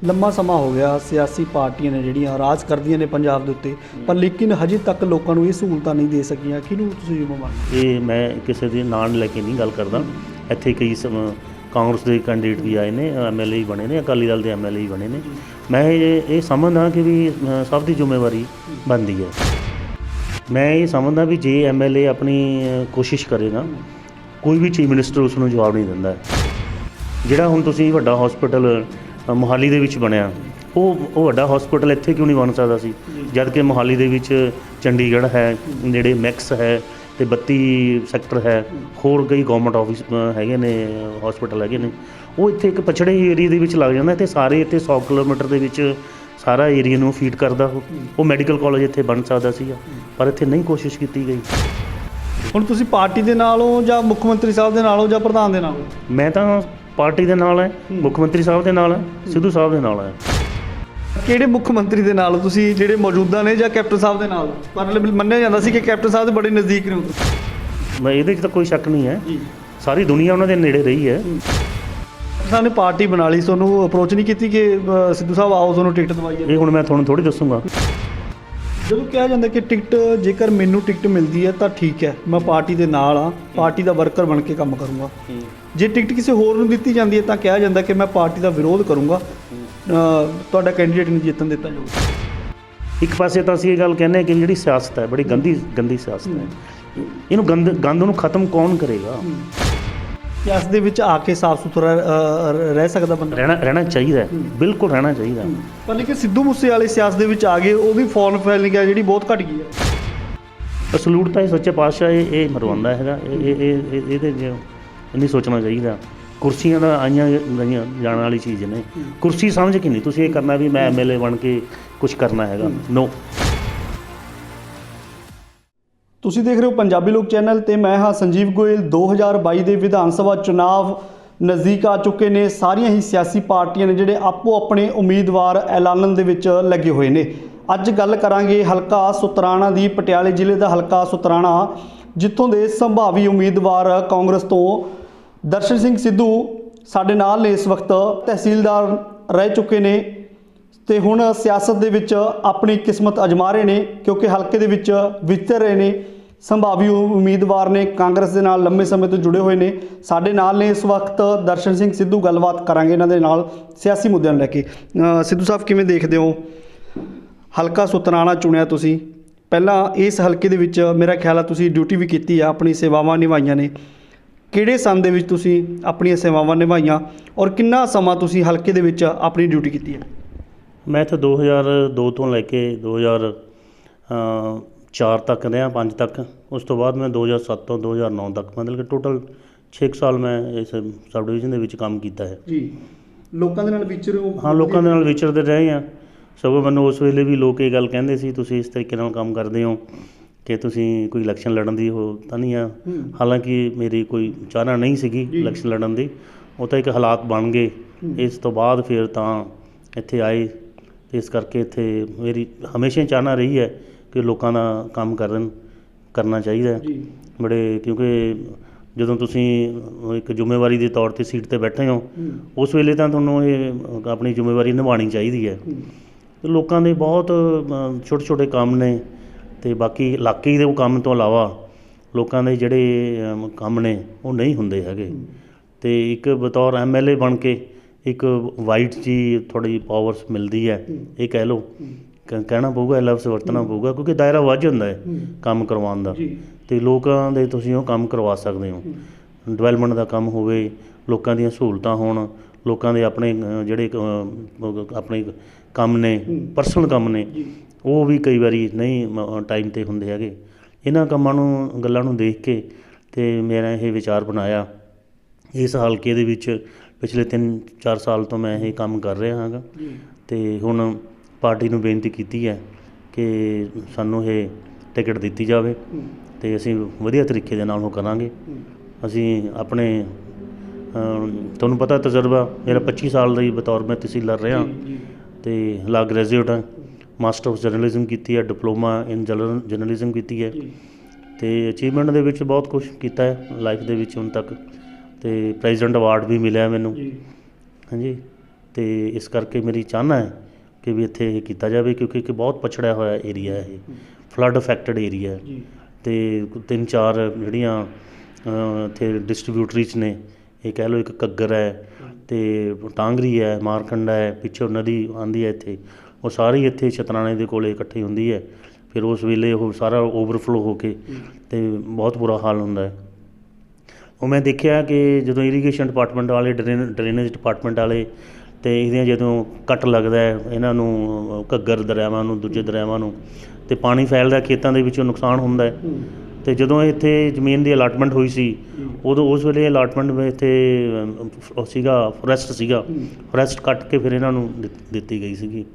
ਲੰਮਾ ਸਮਾਂ ਹੋ ਗਿਆ ਸਿਆਸੀ ਪਾਰਟੀਆਂ ਨੇ ਜਿਹੜੀਆਂ ਰਾਜ ਕਰਦੀਆਂ ਨੇ ਪੰਜਾਬ ਦੇ ਉੱਤੇ, ਪਰ ਲੇਕਿਨ ਹਜੇ ਤੱਕ ਲੋਕਾਂ ਨੂੰ ਇਹ ਸਹੂਲਤਾਂ ਨਹੀਂ ਦੇ ਸਕੀਆਂ। ਕਿਹਨੂੰ ਤੁਸੀਂ ਜ਼ਿੰਮੇਵਾਰ? ਇਹ ਮੈਂ ਕਿਸੇ ਦੇ ਨਾਂ ਲੈ ਕੇ ਨਹੀਂ ਗੱਲ ਕਰਦਾ। ਇੱਥੇ ਕਈ ਕਾਂਗਰਸ ਦੇ ਕੈਂਡੀਡੇਟ ਵੀ ਆਏ ਨੇ, MLA ਵੀ ਬਣੇ ਨੇ, ਅਕਾਲੀ ਦਲ ਦੇ MLA ਵੀ ਬਣੇ ਨੇ। ਮੈਂ ਇਹ ਸਮਝਦਾ ਕਿ ਵੀ ਸਭ ਦੀ ਜ਼ਿੰਮੇਵਾਰੀ ਬਣਦੀ ਹੈ। ਮੈਂ ਇਹ ਸਮਝਦਾ ਵੀ ਜੇ MLA ਆਪਣੀ ਕੋਸ਼ਿਸ਼ ਕਰੇਗਾ, ਕੋਈ ਵੀ ਚੀਫ ਮਿਨਿਸਟਰ ਉਸ ਨੂੰ ਜਵਾਬ ਨਹੀਂ ਦਿੰਦਾ। ਜਿਹੜਾ ਹੁਣ ਤੁਸੀਂ ਵੱਡਾ ਹਸਪੀਟਲ ਮੋਹਾਲੀ ਦੇ ਵਿੱਚ ਬਣਿਆ, ਉਹ ਵੱਡਾ ਹਸਪੀਟਲ ਇੱਥੇ ਕਿਉਂ ਨਹੀਂ ਬਣ ਸਕਦਾ ਸੀ, ਜਦ ਕਿ ਮੋਹਾਲੀ ਦੇ ਵਿੱਚ ਚੰਡੀਗੜ੍ਹ ਹੈ, ਨੇੜੇ ਮੈਕਸ ਹੈ ਅਤੇ 32 ਸੈਕਟਰ ਹੈ, ਹੋਰ ਕਈ ਗੌਰਮੈਂਟ ਆਫਿਸ ਹੈਗੇ ਨੇ, ਹਸਪੀਟਲ ਹੈਗੇ ਨੇ। ਉਹ ਇੱਥੇ ਇੱਕ ਪਛੜੇ ਏਰੀਏ ਦੇ ਵਿੱਚ ਲੱਗ ਜਾਂਦਾ ਅਤੇ ਸਾਰੇ ਇੱਥੇ 100 ਕਿਲੋਮੀਟਰ ਦੇ ਵਿੱਚ ਸਾਰਾ ਏਰੀਆ ਨੂੰ ਫੀਡ ਕਰਦਾ। ਉਹ ਮੈਡੀਕਲ ਕਾਲਜ ਇੱਥੇ ਬਣ ਸਕਦਾ ਸੀਗਾ, ਪਰ ਇੱਥੇ ਨਹੀਂ ਕੋਸ਼ਿਸ਼ ਕੀਤੀ ਗਈ। ਹੁਣ ਤੁਸੀਂ ਪਾਰਟੀ ਦੇ ਨਾਲ ਹੋ ਜਾਂ ਮੁੱਖ ਮੰਤਰੀ ਸਾਹਿਬ ਦੇ ਨਾਲ ਹੋ ਜਾਂ ਪ੍ਰਧਾਨ ਦੇ ਨਾਲ ਹੋ? ਮੈਂ ਤਾਂ ਪਾਰਟੀ ਦੇ ਨਾਲ ਹੈ, ਮੁੱਖ ਮੰਤਰੀ ਸਾਹਿਬ ਦੇ ਨਾਲ ਹੈ, ਸਿੱਧੂ ਸਾਹਿਬ ਦੇ ਨਾਲ ਹੈ। ਕਿਹੜੇ ਮੁੱਖ ਮੰਤਰੀ ਦੇ ਨਾਲ ਤੁਸੀਂ, ਜਿਹੜੇ ਮੌਜੂਦਾ ਨੇ ਜਾਂ ਕੈਪਟਨ ਸਾਹਿਬ ਦੇ ਨਾਲ? ਪਰ ਮੰਨਿਆ ਜਾਂਦਾ ਸੀ ਕਿ ਕੈਪਟਨ ਸਾਹਿਬ ਦੇ ਬੜੇ ਨਜ਼ਦੀਕ ਨੇ। ਮੈਂ ਇਹਦੇ 'ਚ ਤਾਂ ਕੋਈ ਸ਼ੱਕ ਨਹੀਂ ਹੈ, ਸਾਰੀ ਦੁਨੀਆ ਉਹਨਾਂ ਦੇ ਨੇੜੇ ਰਹੀ ਹੈ। ਸਾਹਿਬ ਨੇ ਪਾਰਟੀ ਬਣਾ ਲਈ, ਤੁਹਾਨੂੰ ਅਪਰੋਚ ਨਹੀਂ ਕੀਤੀ ਕਿ ਸਿੱਧੂ ਸਾਹਿਬ ਆਓ ਤੁਹਾਨੂੰ ਟਿਕਟ ਦਵਾਈਏ? ਇਹ ਹੁਣ ਮੈਂ ਤੁਹਾਨੂੰ ਥੋੜ੍ਹੀ ਦੱਸੂਗਾ। ਜਦੋਂ ਕਿਹਾ ਜਾਂਦਾ ਕਿ ਟਿਕਟ, ਜੇਕਰ ਮੈਨੂੰ ਟਿਕਟ ਮਿਲਦੀ ਹੈ ਤਾਂ ਠੀਕ ਹੈ, ਮੈਂ ਪਾਰਟੀ ਦੇ ਨਾਲ ਹਾਂ, ਪਾਰਟੀ ਦਾ ਵਰਕਰ ਬਣ ਕੇ ਕੰਮ ਕਰੂੰਗਾ। ਜੇ ਟਿਕਟ ਕਿਸੇ ਹੋਰ ਨੂੰ ਦਿੱਤੀ ਜਾਂਦੀ ਹੈ ਤਾਂ ਕਿਹਾ ਜਾਂਦਾ ਕਿ ਮੈਂ ਪਾਰਟੀ ਦਾ ਵਿਰੋਧ ਕਰੂੰਗਾ, ਤੁਹਾਡਾ ਕੈਂਡੀਡੇਟ ਨਹੀਂ ਜਿੱਤਣ ਦਿੱਤਾ ਜਾਊਗਾ। ਇੱਕ ਪਾਸੇ ਤਾਂ ਅਸੀਂ ਇਹ ਗੱਲ ਕਹਿੰਦੇ ਹਾਂ ਕਿ ਜਿਹੜੀ ਸਿਆਸਤ ਹੈ, ਬੜੀ ਗੰਦੀ ਸਿਆਸਤ ਹੈ। ਇਹਨੂੰ ਗੰਦ ਨੂੰ ਖਤਮ ਕੌਣ ਕਰੇਗਾ? ਸਿਆਸਤ ਦੇ ਵਿੱਚ ਆ ਕੇ ਸਾਫ਼ ਸੁਥਰਾ ਰਹਿ ਸਕਦਾ ਬੰਦਾ? ਰਹਿਣਾ ਚਾਹੀਦਾ ਹੈ, ਬਿਲਕੁਲ ਰਹਿਣਾ ਚਾਹੀਦਾ। ਪਰ ਲੇਕਿਨ ਸਿੱਧੂ ਮੂਸੇਵਾਲੇ ਸਿਆਸਤ ਦੇ ਵਿੱਚ ਆ ਗਏ, ਉਹਦੀ ਫੋਰਨ ਫੈਲਿੰਗ ਹੈ ਜਿਹੜੀ ਬਹੁਤ ਘਟ ਗਈ ਹੈ। ਸਲੂਟ ਤਾਂ ਇਹ ਸੱਚੇ ਪਾਤਸ਼ਾਹ ਇਹ ਮਰਵਾਉਂਦਾ ਹੈਗਾ। ਇਹਦੇ ਨਹੀਂ ਸੋਚਣਾ ਚਾਹੀਦਾ। ਕੁਰਸੀਆਂ ਦਾ ਆਈਆਂ ਗਈਆਂ ਜਾਣ ਵਾਲੀ ਚੀਜ਼ ਨੇ, ਕੁਰਸੀ ਸਮਝ ਕੇ ਨਹੀਂ ਤੁਸੀਂ ਇਹ ਕਰਨਾ ਵੀ ਮੈਂ MLA ਬਣ ਕੇ ਕੁਝ ਕਰਨਾ ਹੈਗਾ। ਨੋ। ਤੁਸੀਂ ਦੇਖ ਰਹੇ ਹੋ ਪੰਜਾਬੀ ਲੋਕ ਚੈਨਲ ਤੇ ਮੈਂ ਹਾਂ ਸੰਜੀਵ ਗੋਇਲ। 2022 ਦੇ ਵਿਧਾਨ ਸਭਾ ਚੁਣਾਵ ਨਜ਼ਦੀਕ ਆ ਚੁੱਕੇ ਨੇ। ਸਾਰੀਆਂ ਹੀ ਸਿਆਸੀ ਪਾਰਟੀਆਂ ਨੇ ਜਿਹੜੇ ਆਪੋ ਆਪਣੇ ਉਮੀਦਵਾਰ ਐਲਾਨਣ ਦੇ ਵਿੱਚ ਲੱਗੇ ਹੋਏ ਨੇ। ਅੱਜ ਗੱਲ ਕਰਾਂਗੇ ਹਲਕਾ ਸੁਤਰਾਣਾ ਦੀ, ਪਟਿਆਲੇ ਜ਼ਿਲ੍ਹੇ ਦਾ ਹਲਕਾ ਸੁਤਰਾਣਾ, ਜਿੱਥੋਂ ਦੇ ਸੰਭਾਵੀ ਉਮੀਦਵਾਰ ਕਾਂਗਰਸ ਤੋਂ ਦਰਸ਼ਨ ਸਿੰਘ ਸਿੱਧੂ ਸਾਡੇ ਨਾਲ ਨੇ। ਇਸ ਵਕਤ ਤਹਿਸੀਲਦਾਰ ਰਹਿ ਚੁੱਕੇ ਨੇ ਤੇ ਹੁਣ ਸਿਆਸਤ ਦੇ ਵਿੱਚ ਆਪਣੀ ਕਿਸਮਤ ਅਜਮਾ ਰਹੇ ਨੇ, ਕਿਉਂਕਿ ਹਲਕੇ ਦੇ ਵਿੱਚ ਵਿਚਰ ਰਹੇ ਨੇ। ਸੰਭਾਵੀ ਉਮੀਦਵਾਰ ਨੇ, ਕਾਂਗਰਸ ਦੇ ਨਾਲ ਲੰਬੇ ਸਮੇਂ ਤੋਂ ਜੁੜੇ ਹੋਏ ਨੇ। ਸਾਡੇ ਨਾਲ ਨੇ ਇਸ ਵਕਤ ਦਰਸ਼ਨ ਸਿੰਘ ਸਿੱਧੂ। ਗੱਲਬਾਤ ਕਰਾਂਗੇ ਇਹਨਾਂ ਦੇ ਨਾਲ ਸਿਆਸੀ ਮੁੱਦਿਆਂ ਨੂੰ ਲੈ ਕੇ। ਸਿੱਧੂ ਸਾਹਿਬ, ਕਿਵੇਂ ਦੇਖਦੇ ਹੋ ਹਲਕਾ ਸੁਤਰਾਣਾ ਚੁਣਿਆ ਤੁਸੀਂ? ਪਹਿਲਾਂ ਇਸ ਹਲਕੇ ਦੇ ਵਿੱਚ ਮੇਰਾ ਖਿਆਲ ਆ ਤੁਸੀਂ ਡਿਊਟੀ ਵੀ ਕੀਤੀ ਆ, ਆਪਣੀ ਸੇਵਾਵਾਂ ਨਿਭਾਈਆਂ ਨੇ। ਕਿਹੜੇ ਸੰਨ ਦੇ ਵਿੱਚ ਤੁਸੀਂ ਆਪਣੀਆਂ ਸੇਵਾਵਾਂ ਨਿਭਾਈਆਂ ਔਰ ਕਿੰਨਾ ਸਮਾਂ ਤੁਸੀਂ ਹਲਕੇ ਦੇ ਵਿੱਚ ਆਪਣੀ ਡਿਊਟੀ ਕੀਤੀ ਹੈ? ਮੈਂ ਤਾਂ 2002 ਤੋਂ ਲੈ ਕੇ 2004 ਤੱਕ ਰਿਹਾ, 5 ਤੱਕ। ਉਸ ਤੋਂ ਬਾਅਦ ਮੈਂ 2007 ਤੋਂ 2009 ਤੱਕ, ਮਤਲਬ ਕਿ ਟੋਟਲ 6 ਸਾਲ ਮੈਂ ਇਸ ਸਬ ਡਿਵੀਜ਼ਨ ਦੇ ਵਿੱਚ ਕੰਮ ਕੀਤਾ ਹੈ ਜੀ। ਲੋਕਾਂ ਦੇ ਨਾਲ ਵਿਚਰੇ ਹੋ? ਹਾਂ, ਲੋਕਾਂ ਦੇ ਨਾਲ ਵਿਚਰਦੇ ਰਹੇ ਹਾਂ। ਸਗੋਂ ਮੈਨੂੰ ਉਸ ਵੇਲੇ ਵੀ ਲੋਕ ਇਹ ਗੱਲ ਕਹਿੰਦੇ ਸੀ, ਤੁਸੀਂ ਇਸ ਤਰੀਕੇ ਨਾਲ ਕੰਮ ਕਰਦੇ ਹੋ ਕਿ ਤੁਸੀਂ ਕੋਈ ਇਲੈਕਸ਼ਨ ਲੜਨ ਦੀ ਹੋ ਤਾਂ ਨਹੀਂ ਆ। ਹਾਲਾਂਕਿ ਮੇਰੀ ਕੋਈ ਚਾਹਨਾ ਨਹੀਂ ਸੀਗੀ ਇਲੈਕਸ਼ਨ ਲੜਨ ਦੀ, ਉਹ ਤਾਂ ਇੱਕ ਹਾਲਾਤ ਬਣ ਗਏ। ਇਸ ਤੋਂ ਬਾਅਦ ਫਿਰ ਤਾਂ ਇੱਥੇ ਆਏ, ਅਤੇ ਇਸ ਕਰਕੇ ਇੱਥੇ ਮੇਰੀ ਹਮੇਸ਼ਾ ਚਾਹਨਾ ਰਹੀ ਹੈ ਕਿ ਲੋਕਾਂ ਦਾ ਕੰਮ ਕਰਨਾ ਚਾਹੀਦਾ ਬੜੇ। ਕਿਉਂਕਿ ਜਦੋਂ ਤੁਸੀਂ ਇੱਕ ਜ਼ਿੰਮੇਵਾਰੀ ਦੇ ਤੌਰ 'ਤੇ ਸੀਟ 'ਤੇ ਬੈਠੇ ਹੋ, ਉਸ ਵੇਲੇ ਤਾਂ ਤੁਹਾਨੂੰ ਇਹ ਆਪਣੀ ਜ਼ਿੰਮੇਵਾਰੀ ਨਿਭਾਉਣੀ ਚਾਹੀਦੀ ਹੈ। ਅਤੇ ਲੋਕਾਂ ਦੇ ਬਹੁਤ ਛੋਟੇ ਛੋਟੇ ਕੰਮ ਨੇ, ਅਤੇ ਬਾਕੀ ਇਲਾਕੇ ਦੇ ਕੰਮ ਤੋਂ ਇਲਾਵਾ ਲੋਕਾਂ ਦੇ ਜਿਹੜੇ ਕੰਮ ਨੇ ਉਹ ਨਹੀਂ ਹੁੰਦੇ ਹੈਗੇ। ਅਤੇ ਇੱਕ ਬਤੌਰ MLA ਬਣ ਕੇ ਇੱਕ ਵਾਈਟ ਜੀ ਥੋੜ੍ਹੀ ਪਾਵਰਸ ਮਿਲਦੀ ਹੈ, ਇਹ ਕਹਿ ਲਓ, ਕਹਿਣਾ ਪਊਗਾ, ਇਹ ਲਫ਼ਜ਼ ਵਰਤਣਾ ਪਊਗਾ, ਕਿਉਂਕਿ ਦਾਇਰਾ ਵੱਧ ਜਾਂਦਾ ਹੈ ਕੰਮ ਕਰਵਾਉਣ ਦਾ। ਅਤੇ ਲੋਕਾਂ ਦੇ ਤੁਸੀਂ ਉਹ ਕੰਮ ਕਰਵਾ ਸਕਦੇ ਹੋ। ਡਿਵੈਲਪਮੈਂਟ ਦਾ ਕੰਮ ਹੋਵੇ, ਲੋਕਾਂ ਦੀਆਂ ਸਹੂਲਤਾਂ ਹੋਣ, ਲੋਕਾਂ ਦੇ ਆਪਣੇ ਜਿਹੜੇ ਆਪਣੇ ਕੰਮ ਨੇ, ਪਰਸਨਲ ਕੰਮ ਨੇ, ਉਹ ਵੀ ਕਈ ਵਾਰੀ ਨਹੀਂ ਟਾਈਮ 'ਤੇ ਹੁੰਦੇ ਹੈਗੇ। ਇਹਨਾਂ ਗੱਲਾਂ ਨੂੰ ਦੇਖ ਕੇ ਅਤੇ ਮੇਰਾ ਇਹ ਵਿਚਾਰ ਬਣਾਇਆ। ਇਸ ਹਲਕੇ ਦੇ ਵਿੱਚ ਪਿਛਲੇ 3-4 ਸਾਲ ਤੋਂ ਮੈਂ ਇਹ ਕੰਮ ਕਰ ਰਿਹਾ ਹਾਂਗਾ, ਅਤੇ ਹੁਣ ਪਾਰਟੀ ਨੂੰ ਬੇਨਤੀ ਕੀਤੀ ਹੈ ਕਿ ਸਾਨੂੰ ਇਹ ਟਿਕਟ ਦਿੱਤੀ ਜਾਵੇ ਅਤੇ ਅਸੀਂ ਵਧੀਆ ਤਰੀਕੇ ਦੇ ਨਾਲ ਉਹ ਕਰਾਂਗੇ। ਅਸੀਂ ਆਪਣੇ ਤੁਹਾਨੂੰ ਪਤਾ ਤਜਰਬਾ ਮੇਰਾ 25 ਸਾਲ ਦਾ ਬਤੌਰ ਮੈਂ ਤਹਿਸੀਲਦਾਰ ਰਿਹਾ, ਅਤੇ ਲਾ ਗ੍ਰੈਜੂਏਟ ਹਾਂ, ਮਾਸਟਰ ਆਫ ਜਰਨਲਿਜ਼ਮ ਕੀਤੀ ਹੈ, ਡਿਪਲੋਮਾ ਇਨ ਜਰਨਲਿਜ਼ਮ ਕੀਤੀ ਹੈ, ਅਤੇ ਅਚੀਵਮੈਂਟ ਦੇ ਵਿੱਚ ਬਹੁਤ ਕੁਛ ਕੀਤਾ ਹੈ ਲਾਈਫ ਦੇ ਵਿੱਚ ਹੁਣ ਤੱਕ। ਅਤੇ ਪ੍ਰੈਜ਼ੀਡੈਂਟ ਅਵਾਰਡ ਵੀ ਮਿਲਿਆ ਮੈਨੂੰ। ਹਾਂਜੀ। ਤੇ ਇਸ ਕਰਕੇ ਮੇਰੀ ਚਾਹਨਾ ਹੈ ਕਿ ਵੀ ਇੱਥੇ ਇਹ ਕੀਤਾ ਜਾਵੇ, ਕਿਉਂਕਿ ਇੱਕ ਬਹੁਤ ਪਛੜਿਆ ਹੋਇਆ ਏਰੀਆ ਇਹ, ਫਲੱਡ ਅਫੈਕਟਡ ਏਰੀਆ। ਤੇ 3-4 ਜਿਹੜੀਆਂ ਇੱਥੇ ਡਿਸਟਰੀਬਿਊਟਰੀਜ਼ ਨੇ, ਇਹ ਕਹਿ ਲਓ, ਇੱਕ ਘੱਗਰ ਹੈ ਤੇ ਟਾਂਗਰੀ ਹੈ, ਮਾਰਕੰਡਾ ਹੈ, ਪਿੱਛੋਂ ਨਦੀ ਆਉਂਦੀ ਹੈ ਇੱਥੇ, ਉਹ ਸਾਰੀ ਇੱਥੇ ਛਤਰਾਣੇ ਦੇ ਕੋਲ ਇਕੱਠੀ ਹੁੰਦੀ ਹੈ। ਫਿਰ ਉਸ ਵੇਲੇ ਉਹ ਸਾਰਾ ਓਵਰਫਲੋ ਹੋ ਕੇ ਤੇ ਬਹੁਤ ਬੁਰਾ ਹਾਲ ਹੁੰਦਾ ਹੈ। ਉਹ ਮੈਂ ਦੇਖਿਆ ਕਿ ਜਦੋਂ ਇਰੀਗੇਸ਼ਨ ਡਿਪਾਰਟਮੈਂਟ ਵਾਲੇ, ਡਰੇਨੇਜ ਡਿਪਾਰਟਮੈਂਟ ਵਾਲੇ, ਅਤੇ ਇਹਦੀਆਂ ਜਦੋਂ ਕੱਟ ਲੱਗਦਾ ਹੈ ਇਹਨਾਂ ਨੂੰ, ਘੱਗਰ ਦਰਿਆਵਾਂ ਨੂੰ, ਦੂਜੇ ਦਰਿਆਵਾਂ ਨੂੰ, ਅਤੇ ਪਾਣੀ ਫੈਲਦਾ, ਖੇਤਾਂ ਦੇ ਵਿੱਚੋਂ ਨੁਕਸਾਨ ਹੁੰਦਾ ਹੈ। ਅਤੇ ਜਦੋਂ ਇੱਥੇ ਜ਼ਮੀਨ ਦੀ ਅਲਾਟਮੈਂਟ ਹੋਈ ਸੀ, ਉਦੋਂ ਉਸ ਵੇਲੇ ਅਲਾਟਮੈਂਟ ਇੱਥੇ ਸੀਗਾ ਫੋਰੈਸਟ ਸੀਗਾ, ਫੋਰੈਸਟ ਕੱਟ ਕੇ ਫਿਰ ਇਹਨਾਂ ਨੂੰ ਦਿੱਤੀ ਗਈ ਸੀਗੀ।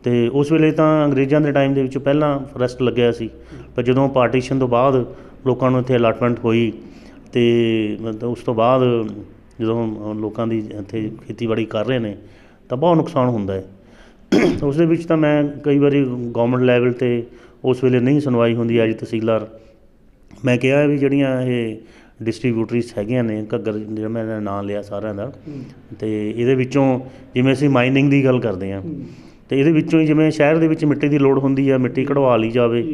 ਅਤੇ ਉਸ ਵੇਲੇ ਤਾਂ ਅੰਗਰੇਜ਼ਾਂ ਦੇ ਟਾਈਮ ਦੇ ਵਿੱਚ ਪਹਿਲਾਂ ਫੋਰੈਸਟ ਲੱਗਿਆ ਸੀ, ਪਰ ਜਦੋਂ ਪਾਰਟੀਸ਼ਨ ਤੋਂ ਬਾਅਦ ਲੋਕਾਂ ਨੂੰ ਇੱਥੇ ਅਲਾਟਮੈਂਟ ਹੋਈ, ਅਤੇ ਮਤਲਬ ਉਸ ਤੋਂ ਬਾਅਦ ਜਦੋਂ ਲੋਕਾਂ ਦੀ ਇੱਥੇ ਖੇਤੀਬਾੜੀ ਕਰ ਰਹੇ ਨੇ ਤਾਂ ਬਹੁਤ ਨੁਕਸਾਨ ਹੁੰਦਾ ਹੈ। ਉਸ ਦੇ ਵਿੱਚ ਤਾਂ ਮੈਂ ਕਈ ਵਾਰੀ ਗੌਰਮੈਂਟ ਲੈਵਲ 'ਤੇ ਉਸ ਵੇਲੇ ਨਹੀਂ ਸੁਣਵਾਈ ਹੁੰਦੀ, ਐਜ ਤਹਿਸੀਲਦਾਰ ਮੈਂ ਕਿਹਾ ਵੀ ਜਿਹੜੀਆਂ ਇਹ ਡਿਸਟਰੀਬਿਊਟਰੀਜ਼ ਹੈਗੀਆਂ ਨੇ, ਘੱਗਰ ਜਿਹੜਾ ਮੈਂ ਨਾਂ ਲਿਆ ਸਾਰਿਆਂ ਦਾ, ਅਤੇ ਇਹਦੇ ਵਿੱਚੋਂ ਜਿਵੇਂ ਅਸੀਂ ਮਾਈਨਿੰਗ ਦੀ ਗੱਲ ਕਰਦੇ ਹਾਂ, ਅਤੇ ਇਹਦੇ ਵਿੱਚੋਂ ਹੀ ਜਿਵੇਂ ਸ਼ਹਿਰ ਦੇ ਵਿੱਚ ਮਿੱਟੀ ਦੀ ਲੋੜ ਹੁੰਦੀ ਆ, ਮਿੱਟੀ ਕਢਵਾ ਲਈ ਜਾਵੇ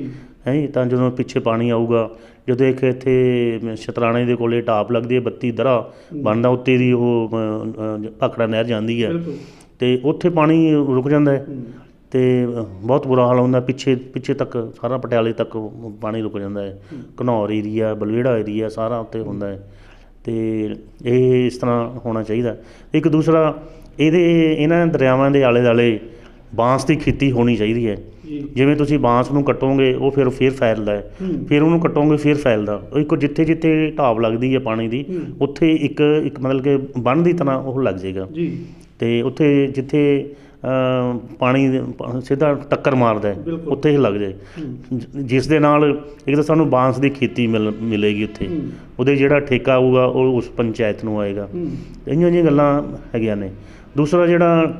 ਹੈ, ਤਾਂ ਜਦੋਂ ਪਿੱਛੇ ਪਾਣੀ ਆਊਗਾ, ਜਦੋਂ ਇੱਕ ਇੱਥੇ ਸ਼ਤਰਾਣੇ ਦੇ ਕੋਲੇ ਟਾਪ ਲੱਗਦੀ ਹੈ, 32 ਦਰਾ ਬਣਦਾ, ਉੱਤੇ ਦੀ ਉਹ ਭਾਖੜਾ ਨਹਿਰ ਜਾਂਦੀ ਹੈ, ਅਤੇ ਉੱਥੇ ਪਾਣੀ ਰੁਕ ਜਾਂਦਾ ਹੈ ਅਤੇ ਬਹੁਤ ਬੁਰਾ ਹਾਲ ਹੁੰਦਾ। ਪਿੱਛੇ ਤੱਕ ਸਾਰਾ ਪਟਿਆਲੇ ਤੱਕ ਪਾਣੀ ਰੁਕ ਜਾਂਦਾ ਹੈ, ਘਨੌਰ ਏਰੀਆ, ਬਲਵੇੜਾ ਏਰੀਆ ਸਾਰਾ ਉੱਤੇ ਹੁੰਦਾ ਹੈ। ਅਤੇ ਇਹ ਇਸ ਤਰ੍ਹਾਂ ਹੋਣਾ ਚਾਹੀਦਾ। ਇੱਕ ਦੂਸਰਾ, ਇਹਨਾਂ ਦਰਿਆਵਾਂ ਦੇ ਆਲੇ ਦੁਆਲੇ ਬਾਂਸ ਦੀ ਖੇਤੀ ਹੋਣੀ ਚਾਹੀਦੀ ਹੈ। ਜਿਵੇਂ ਤੁਸੀਂ ਬਾਂਸ ਨੂੰ ਕੱਟੋਗੇ ਉਹ ਫਿਰ ਫੈਲਦਾ ਹੈ, ਫਿਰ ਉਹਨੂੰ ਕੱਟੋਗੇ ਫਿਰ ਫੈਲਦਾ। ਇੱਕ ਜਿੱਥੇ ਜਿੱਥੇ ਢਾਬ ਲੱਗਦੀ ਹੈ ਪਾਣੀ ਦੀ, ਉੱਥੇ ਇੱਕ ਮਤਲਬ ਕਿ ਬੰਨ੍ਹ ਦੀ ਤਰ੍ਹਾਂ ਉਹ ਲੱਗ ਜਾਏਗਾ, ਅਤੇ ਉੱਥੇ ਜਿੱਥੇ ਪਾਣੀ ਸਿੱਧਾ ਟੱਕਰ ਮਾਰਦਾ ਉੱਥੇ ਹੀ ਲੱਗ ਜਾਏ, ਜਿਸ ਦੇ ਨਾਲ ਇੱਕ ਤਾਂ ਸਾਨੂੰ ਬਾਂਸ ਦੀ ਖੇਤੀ ਮਿਲੇਗੀ ਉੱਥੇ, ਉਹਦੇ ਜਿਹੜਾ ਠੇਕਾ ਆਊਗਾ ਉਹ ਉਸ ਪੰਚਾਇਤ ਨੂੰ ਆਏਗਾ। ਇਹੀਆਂ ਜਿਹੀਆਂ ਗੱਲਾਂ ਹੈਗੀਆਂ ਨੇ। ਦੂਸਰਾ ਜਿਹੜਾ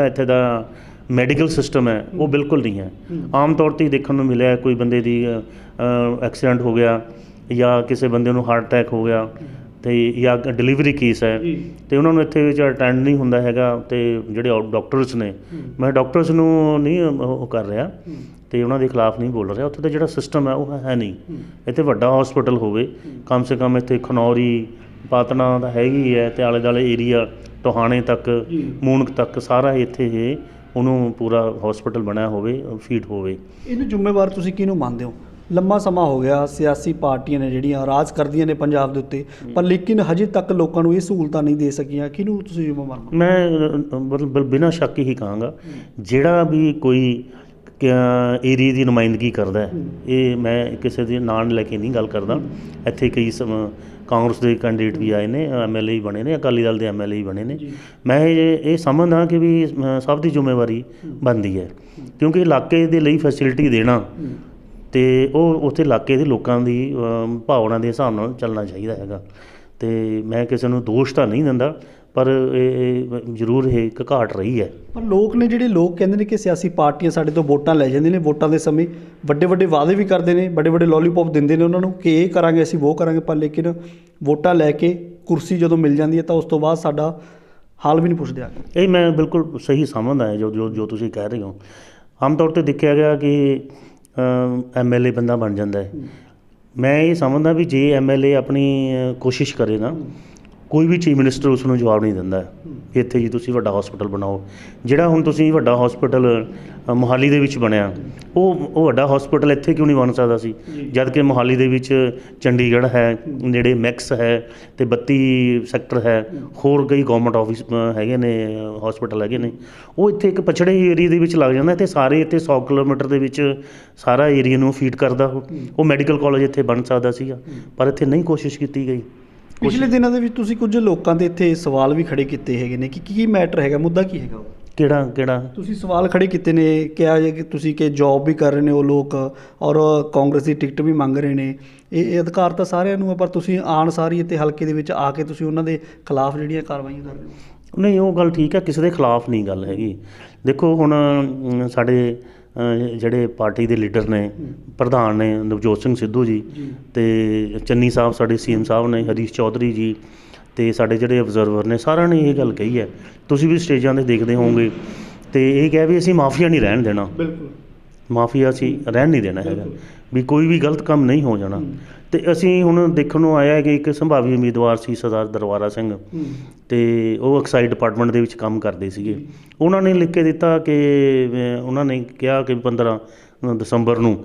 ਇੱਥੇ ਦਾ ਮੈਡੀਕਲ ਸਿਸਟਮ ਹੈ ਉਹ ਬਿਲਕੁਲ ਨਹੀਂ ਹੈ। ਆਮ ਤੌਰ 'ਤੇ ਦੇਖਣ ਨੂੰ ਮਿਲਿਆ, ਕੋਈ ਬੰਦੇ ਦੀ ਐਕਸੀਡੈਂਟ ਹੋ ਗਿਆ ਜਾਂ ਕਿਸੇ ਬੰਦੇ ਨੂੰ ਹਾਰਟ ਅਟੈਕ ਹੋ ਗਿਆ, ਅਤੇ ਜਾਂ ਡਿਲੀਵਰੀ ਕੇਸ ਹੈ, ਅਤੇ ਉਹਨਾਂ ਨੂੰ ਇੱਥੇ ਵਿੱਚ ਅਟੈਂਡ ਨਹੀਂ ਹੁੰਦਾ ਹੈਗਾ। ਅਤੇ ਜਿਹੜੇ ਡਾਕਟਰਸ ਨੇ, ਮੈਂ ਡਾਕਟਰਸ ਨੂੰ ਨਹੀਂ ਉਹ ਕਰ ਰਿਹਾ ਅਤੇ ਉਹਨਾਂ ਦੇ ਖਿਲਾਫ ਨਹੀਂ ਬੋਲ ਰਿਹਾ, ਉੱਥੇ ਦਾ ਜਿਹੜਾ ਸਿਸਟਮ ਹੈ ਉਹ ਹੈ ਨਹੀਂ। ਇੱਥੇ ਵੱਡਾ ਹੌਸਪੀਟਲ ਹੋਵੇ, ਕਮ ਸੇ ਕਮ ਇੱਥੇ ਖਨੌਰੀ, ਪਾਤਣਾ ਤਾਂ ਹੈਗੀ ਹੈ, ਅਤੇ ਆਲੇ ਦੁਆਲੇ ਏਰੀਆ ਟੋਹਾਣੇ ਤੱਕ, ਮੂਣਕ ਤੱਕ ਸਾਰਾ ਇੱਥੇ ਇਹ ਉਹਨੂੰ ਪੂਰਾ ਹੌਸਪੀਟਲ ਬਣਿਆ ਹੋਵੇ, ਫੀਟ ਹੋਵੇ। ਇਹਨੂੰ ਜ਼ਿੰਮੇਵਾਰ ਤੁਸੀਂ ਕਿਹਨੂੰ ਮੰਨਦੇ ਹੋ? ਲੰਮਾ ਸਮਾਂ ਹੋ ਗਿਆ ਸਿਆਸੀ ਪਾਰਟੀਆਂ ਨੇ ਜਿਹੜੀਆਂ ਰਾਜ ਕਰਦੀਆਂ ਨੇ ਪੰਜਾਬ ਦੇ ਉੱਤੇ, ਪਰ ਲੇਕਿਨ ਹਜੇ ਤੱਕ ਲੋਕਾਂ ਨੂੰ ਇਹ ਸਹੂਲਤਾਂ ਨਹੀਂ ਦੇ ਸਕੀਆਂ। ਕਿਹਨੂੰ ਤੁਸੀਂ ਜ਼ਿੰਮੇਵਾਰ? ਮੈਂ ਮਤਲਬ ਬਿਨਾਂ ਸ਼ੱਕ ਹੀ ਕਹਾਂਗਾ, ਜਿਹੜਾ ਵੀ ਕੋਈ ਏਰੀਏ ਦੀ ਨੁਮਾਇੰਦਗੀ ਕਰਦਾ, ਇਹ ਮੈਂ ਕਿਸੇ ਦੇ ਨਾਂ ਲੈ ਕੇ ਨਹੀਂ ਗੱਲ ਕਰਦਾ। ਇੱਥੇ ਕਈ ਕਾਂਗਰਸ ਦੇ ਕੈਂਡੀਡੇਟ ਵੀ ਆਏ ਨੇ, MLA ਵੀ ਬਣੇ ਨੇ, ਅਕਾਲੀ ਦਲ ਦੇ MLA ਵੀ ਬਣੇ ਨੇ। ਮੈਂ ਇਹ ਸਮਝਦਾ ਕਿ ਵੀ ਸਭ ਦੀ ਜ਼ਿੰਮੇਵਾਰੀ ਬਣਦੀ ਹੈ, ਕਿਉਂਕਿ ਇਲਾਕੇ ਦੇ ਲਈ ਫੈਸਿਲਿਟੀ ਦੇਣਾ ਅਤੇ ਉਹ ਉੱਥੇ ਇਲਾਕੇ ਦੇ ਲੋਕਾਂ ਦੀ ਭਾਵਨਾ ਦੇ ਹਿਸਾਬ ਨਾਲ ਚੱਲਣਾ ਚਾਹੀਦਾ ਹੈਗਾ। ਅਤੇ ਮੈਂ ਕਿਸੇ ਨੂੰ ਦੋਸ਼ ਤਾਂ ਨਹੀਂ ਦਿੰਦਾ, ਪਰ ਇਹ ਜ਼ਰੂਰ ਇਹ ਇੱਕ ਘਾਟ ਰਹੀ ਹੈ। ਪਰ ਜਿਹੜੇ ਲੋਕ ਕਹਿੰਦੇ ਨੇ ਕਿ ਸਿਆਸੀ ਪਾਰਟੀਆਂ ਸਾਡੇ ਤੋਂ ਵੋਟਾਂ ਲੈ ਜਾਂਦੀਆਂ ਨੇ, ਵੋਟਾਂ ਦੇ ਸਮੇਂ ਵੱਡੇ ਵਾਅਦੇ ਵੀ ਕਰਦੇ ਨੇ, ਵੱਡੇ ਲੋਲੀਪੌਪ ਦਿੰਦੇ ਨੇ ਉਹਨਾਂ ਨੂੰ ਕਿ ਇਹ ਕਰਾਂਗੇ ਅਸੀਂ, ਉਹ ਕਰਾਂਗੇ, ਪਰ ਲੇਕਿਨ ਵੋਟਾਂ ਲੈ ਕੇ ਕੁਰਸੀ ਜਦੋਂ ਮਿਲ ਜਾਂਦੀ ਹੈ ਤਾਂ ਉਸ ਤੋਂ ਬਾਅਦ ਸਾਡਾ ਹਾਲ ਵੀ ਨਹੀਂ ਪੁੱਛਦੇ ਆ। ਇਹ ਮੈਂ ਬਿਲਕੁਲ ਸਹੀ ਸਮਝਦਾ ਹੈ ਜੋ ਤੁਸੀਂ ਕਹਿ ਰਹੇ ਹੋ। ਆਮ ਤੌਰ 'ਤੇ ਦੇਖਿਆ ਗਿਆ ਕਿ MLA ਬੰਦਾ ਬਣ ਜਾਂਦਾ ਹੈ। ਮੈਂ ਇਹ ਸਮਝਦਾ ਵੀ ਜੇ MLA ਆਪਣੀ ਕੋਸ਼ਿਸ਼ ਕਰੇ ਨਾ, ਕੋਈ ਵੀ ਚੀਫ ਮਿਨਿਸਟਰ ਉਸ ਨੂੰ ਜਵਾਬ ਨਹੀਂ ਦਿੰਦਾ ਕਿ ਇੱਥੇ ਜੀ ਤੁਸੀਂ ਵੱਡਾ ਹੌਸਪੀਟਲ ਬਣਾਓ। ਜਿਹੜਾ ਹੁਣ ਤੁਸੀਂ ਵੱਡਾ ਹੌਸਪੀਟਲ ਮੋਹਾਲੀ ਦੇ ਵਿੱਚ ਬਣਿਆ, ਉਹ ਵੱਡਾ ਹੌਸਪੀਟਲ ਇੱਥੇ ਕਿਉਂ ਨਹੀਂ ਬਣ ਸਕਦਾ ਸੀ, ਜਦ ਕਿ ਮੋਹਾਲੀ ਦੇ ਵਿੱਚ ਚੰਡੀਗੜ੍ਹ ਹੈ, ਨੇੜੇ ਮੈਕਸ ਹੈ, ਅਤੇ 32 ਸੈਕਟਰ ਹੈ, ਹੋਰ ਕਈ ਗੌਰਮੈਂਟ ਆਫਿਸ ਹੈਗੇ ਨੇ, ਹੌਸਪੀਟਲ ਹੈਗੇ ਨੇ। ਉਹ ਇੱਥੇ ਇੱਕ ਪਛੜੇ ਏਰੀਏ ਦੇ ਵਿੱਚ ਲੱਗ ਜਾਂਦਾ, ਅਤੇ ਸਾਰੇ ਇੱਥੇ 100 ਕਿਲੋਮੀਟਰ ਦੇ ਵਿੱਚ ਸਾਰਾ ਏਰੀਏ ਨੂੰ ਫੀਡ ਕਰਦਾ। ਉਹ ਮੈਡੀਕਲ ਕਾਲਜ ਇੱਥੇ ਬਣ ਸਕਦਾ ਸੀਗਾ, ਪਰ ਇੱਥੇ ਨਹੀਂ ਕੋਸ਼ਿਸ਼ ਕੀਤੀ ਗਈ। ਪਿਛਲੇ ਦਿਨਾਂ ਦੇ ਵਿੱਚ ਤੁਸੀਂ ਕੁਝ ਲੋਕਾਂ ਦੇ ਇੱਥੇ ਸਵਾਲ ਵੀ ਖੜੇ ਕੀਤੇ ਹੈਗੇ ਨੇ ਕਿ ਕੀ ਮੈਟਰ ਹੈਗਾ, ਮੁੱਦਾ ਕੀ ਹੈਗਾ? ਕਿਹੜਾ ਤੁਸੀਂ ਸਵਾਲ ਖੜੇ ਕੀਤੇ ਨੇ, ਕਿਹਾ ਜੇ ਕਿ ਤੁਸੀਂ ਕਿ ਜੌਬ ਵੀ ਕਰ ਰਹੇ ਨੇ ਉਹ ਲੋਕ, ਔਰ ਕਾਂਗਰਸ ਦੀ ਟਿਕਟ ਵੀ ਮੰਗ ਰਹੇ ਨੇ। ਇਹ ਅਧਿਕਾਰ ਤਾਂ ਸਾਰਿਆਂ ਨੂੰ ਹੈ, ਪਰ ਤੁਸੀਂ ਆਉਣ ਸਾਰੀ ਇੱਥੇ ਹਲਕੇ ਦੇ ਵਿੱਚ ਆ ਕੇ ਤੁਸੀਂ ਉਹਨਾਂ ਦੇ ਖਿਲਾਫ ਜਿਹੜੀਆਂ ਕਾਰਵਾਈਆਂ ਕਰ ਰਹੇ ਹੋ। ਨਹੀਂ, ਉਹ ਗੱਲ ਠੀਕ ਹੈ, ਕਿਸੇ ਦੇ ਖਿਲਾਫ ਨਹੀਂ ਗੱਲ ਹੈਗੀ। ਦੇਖੋ ਹੁਣ ਸਾਡੇ ਜਿਹੜੇ ਪਾਰਟੀ ਦੇ ਲੀਡਰ ਨੇ, ਪ੍ਰਧਾਨ ਨੇ ਨਵਜੋਤ ਸਿੰਘ ਸਿੱਧੂ ਜੀ, ਅਤੇ ਚੰਨੀ ਸਾਹਿਬ ਸਾਡੇ CM ਸਾਹਿਬ ਨੇ, ਹਰੀਸ਼ ਚੌਧਰੀ ਜੀ, ਤੇ ਸਾਡੇ ਜਿਹੜੇ ਅਬਜ਼ਰਵਰ ਨੇ ਸਾਰਿਆਂ ਨੇ ਇਹ ਗੱਲ ਕਹੀ ਹੈ, ਤੁਸੀਂ ਵੀ ਸਟੇਜਾਂ 'ਤੇ ਦੇਖਦੇ ਹੋਵੋਗੇ, ਤੇ ਇਹ ਕਿਹਾ ਵੀ ਅਸੀਂ ਮਾਫੀਆ ਨਹੀਂ ਰਹਿਣ ਦੇਣਾ, ਬਿਲਕੁਲ ਮਾਫੀਆ ਅਸੀਂ ਰਹਿਣ ਨਹੀਂ ਦੇਣਾ ਹੈਗਾ, ਵੀ ਕੋਈ ਵੀ ਗਲਤ ਕੰਮ ਨਹੀਂ ਹੋ ਜਾਣਾ। ਤੇ ਅਸੀਂ ਹੁਣ ਦੇਖਣ ਨੂੰ ਆਇਆ ਕਿ ਇੱਕ ਸੰਭਾਵੀ ਉਮੀਦਵਾਰ ਸੀ ਸਰਦਾਰ ਦਰਬਾਰਾ ਸਿੰਘ, ਤੇ ਉਹ ਐਕਸਾਈਜ਼ ਡਿਪਾਰਟਮੈਂਟ ਦੇ ਵਿੱਚ ਕੰਮ ਕਰਦੇ ਸੀਗੇ। ਉਹਨਾਂ ਨੇ ਲਿਖ ਕੇ ਦਿੱਤਾ ਕਿ ਉਹਨਾਂ ਨੇ ਕਿਹਾ ਕਿ 15 ਦਸੰਬਰ ਨੂੰ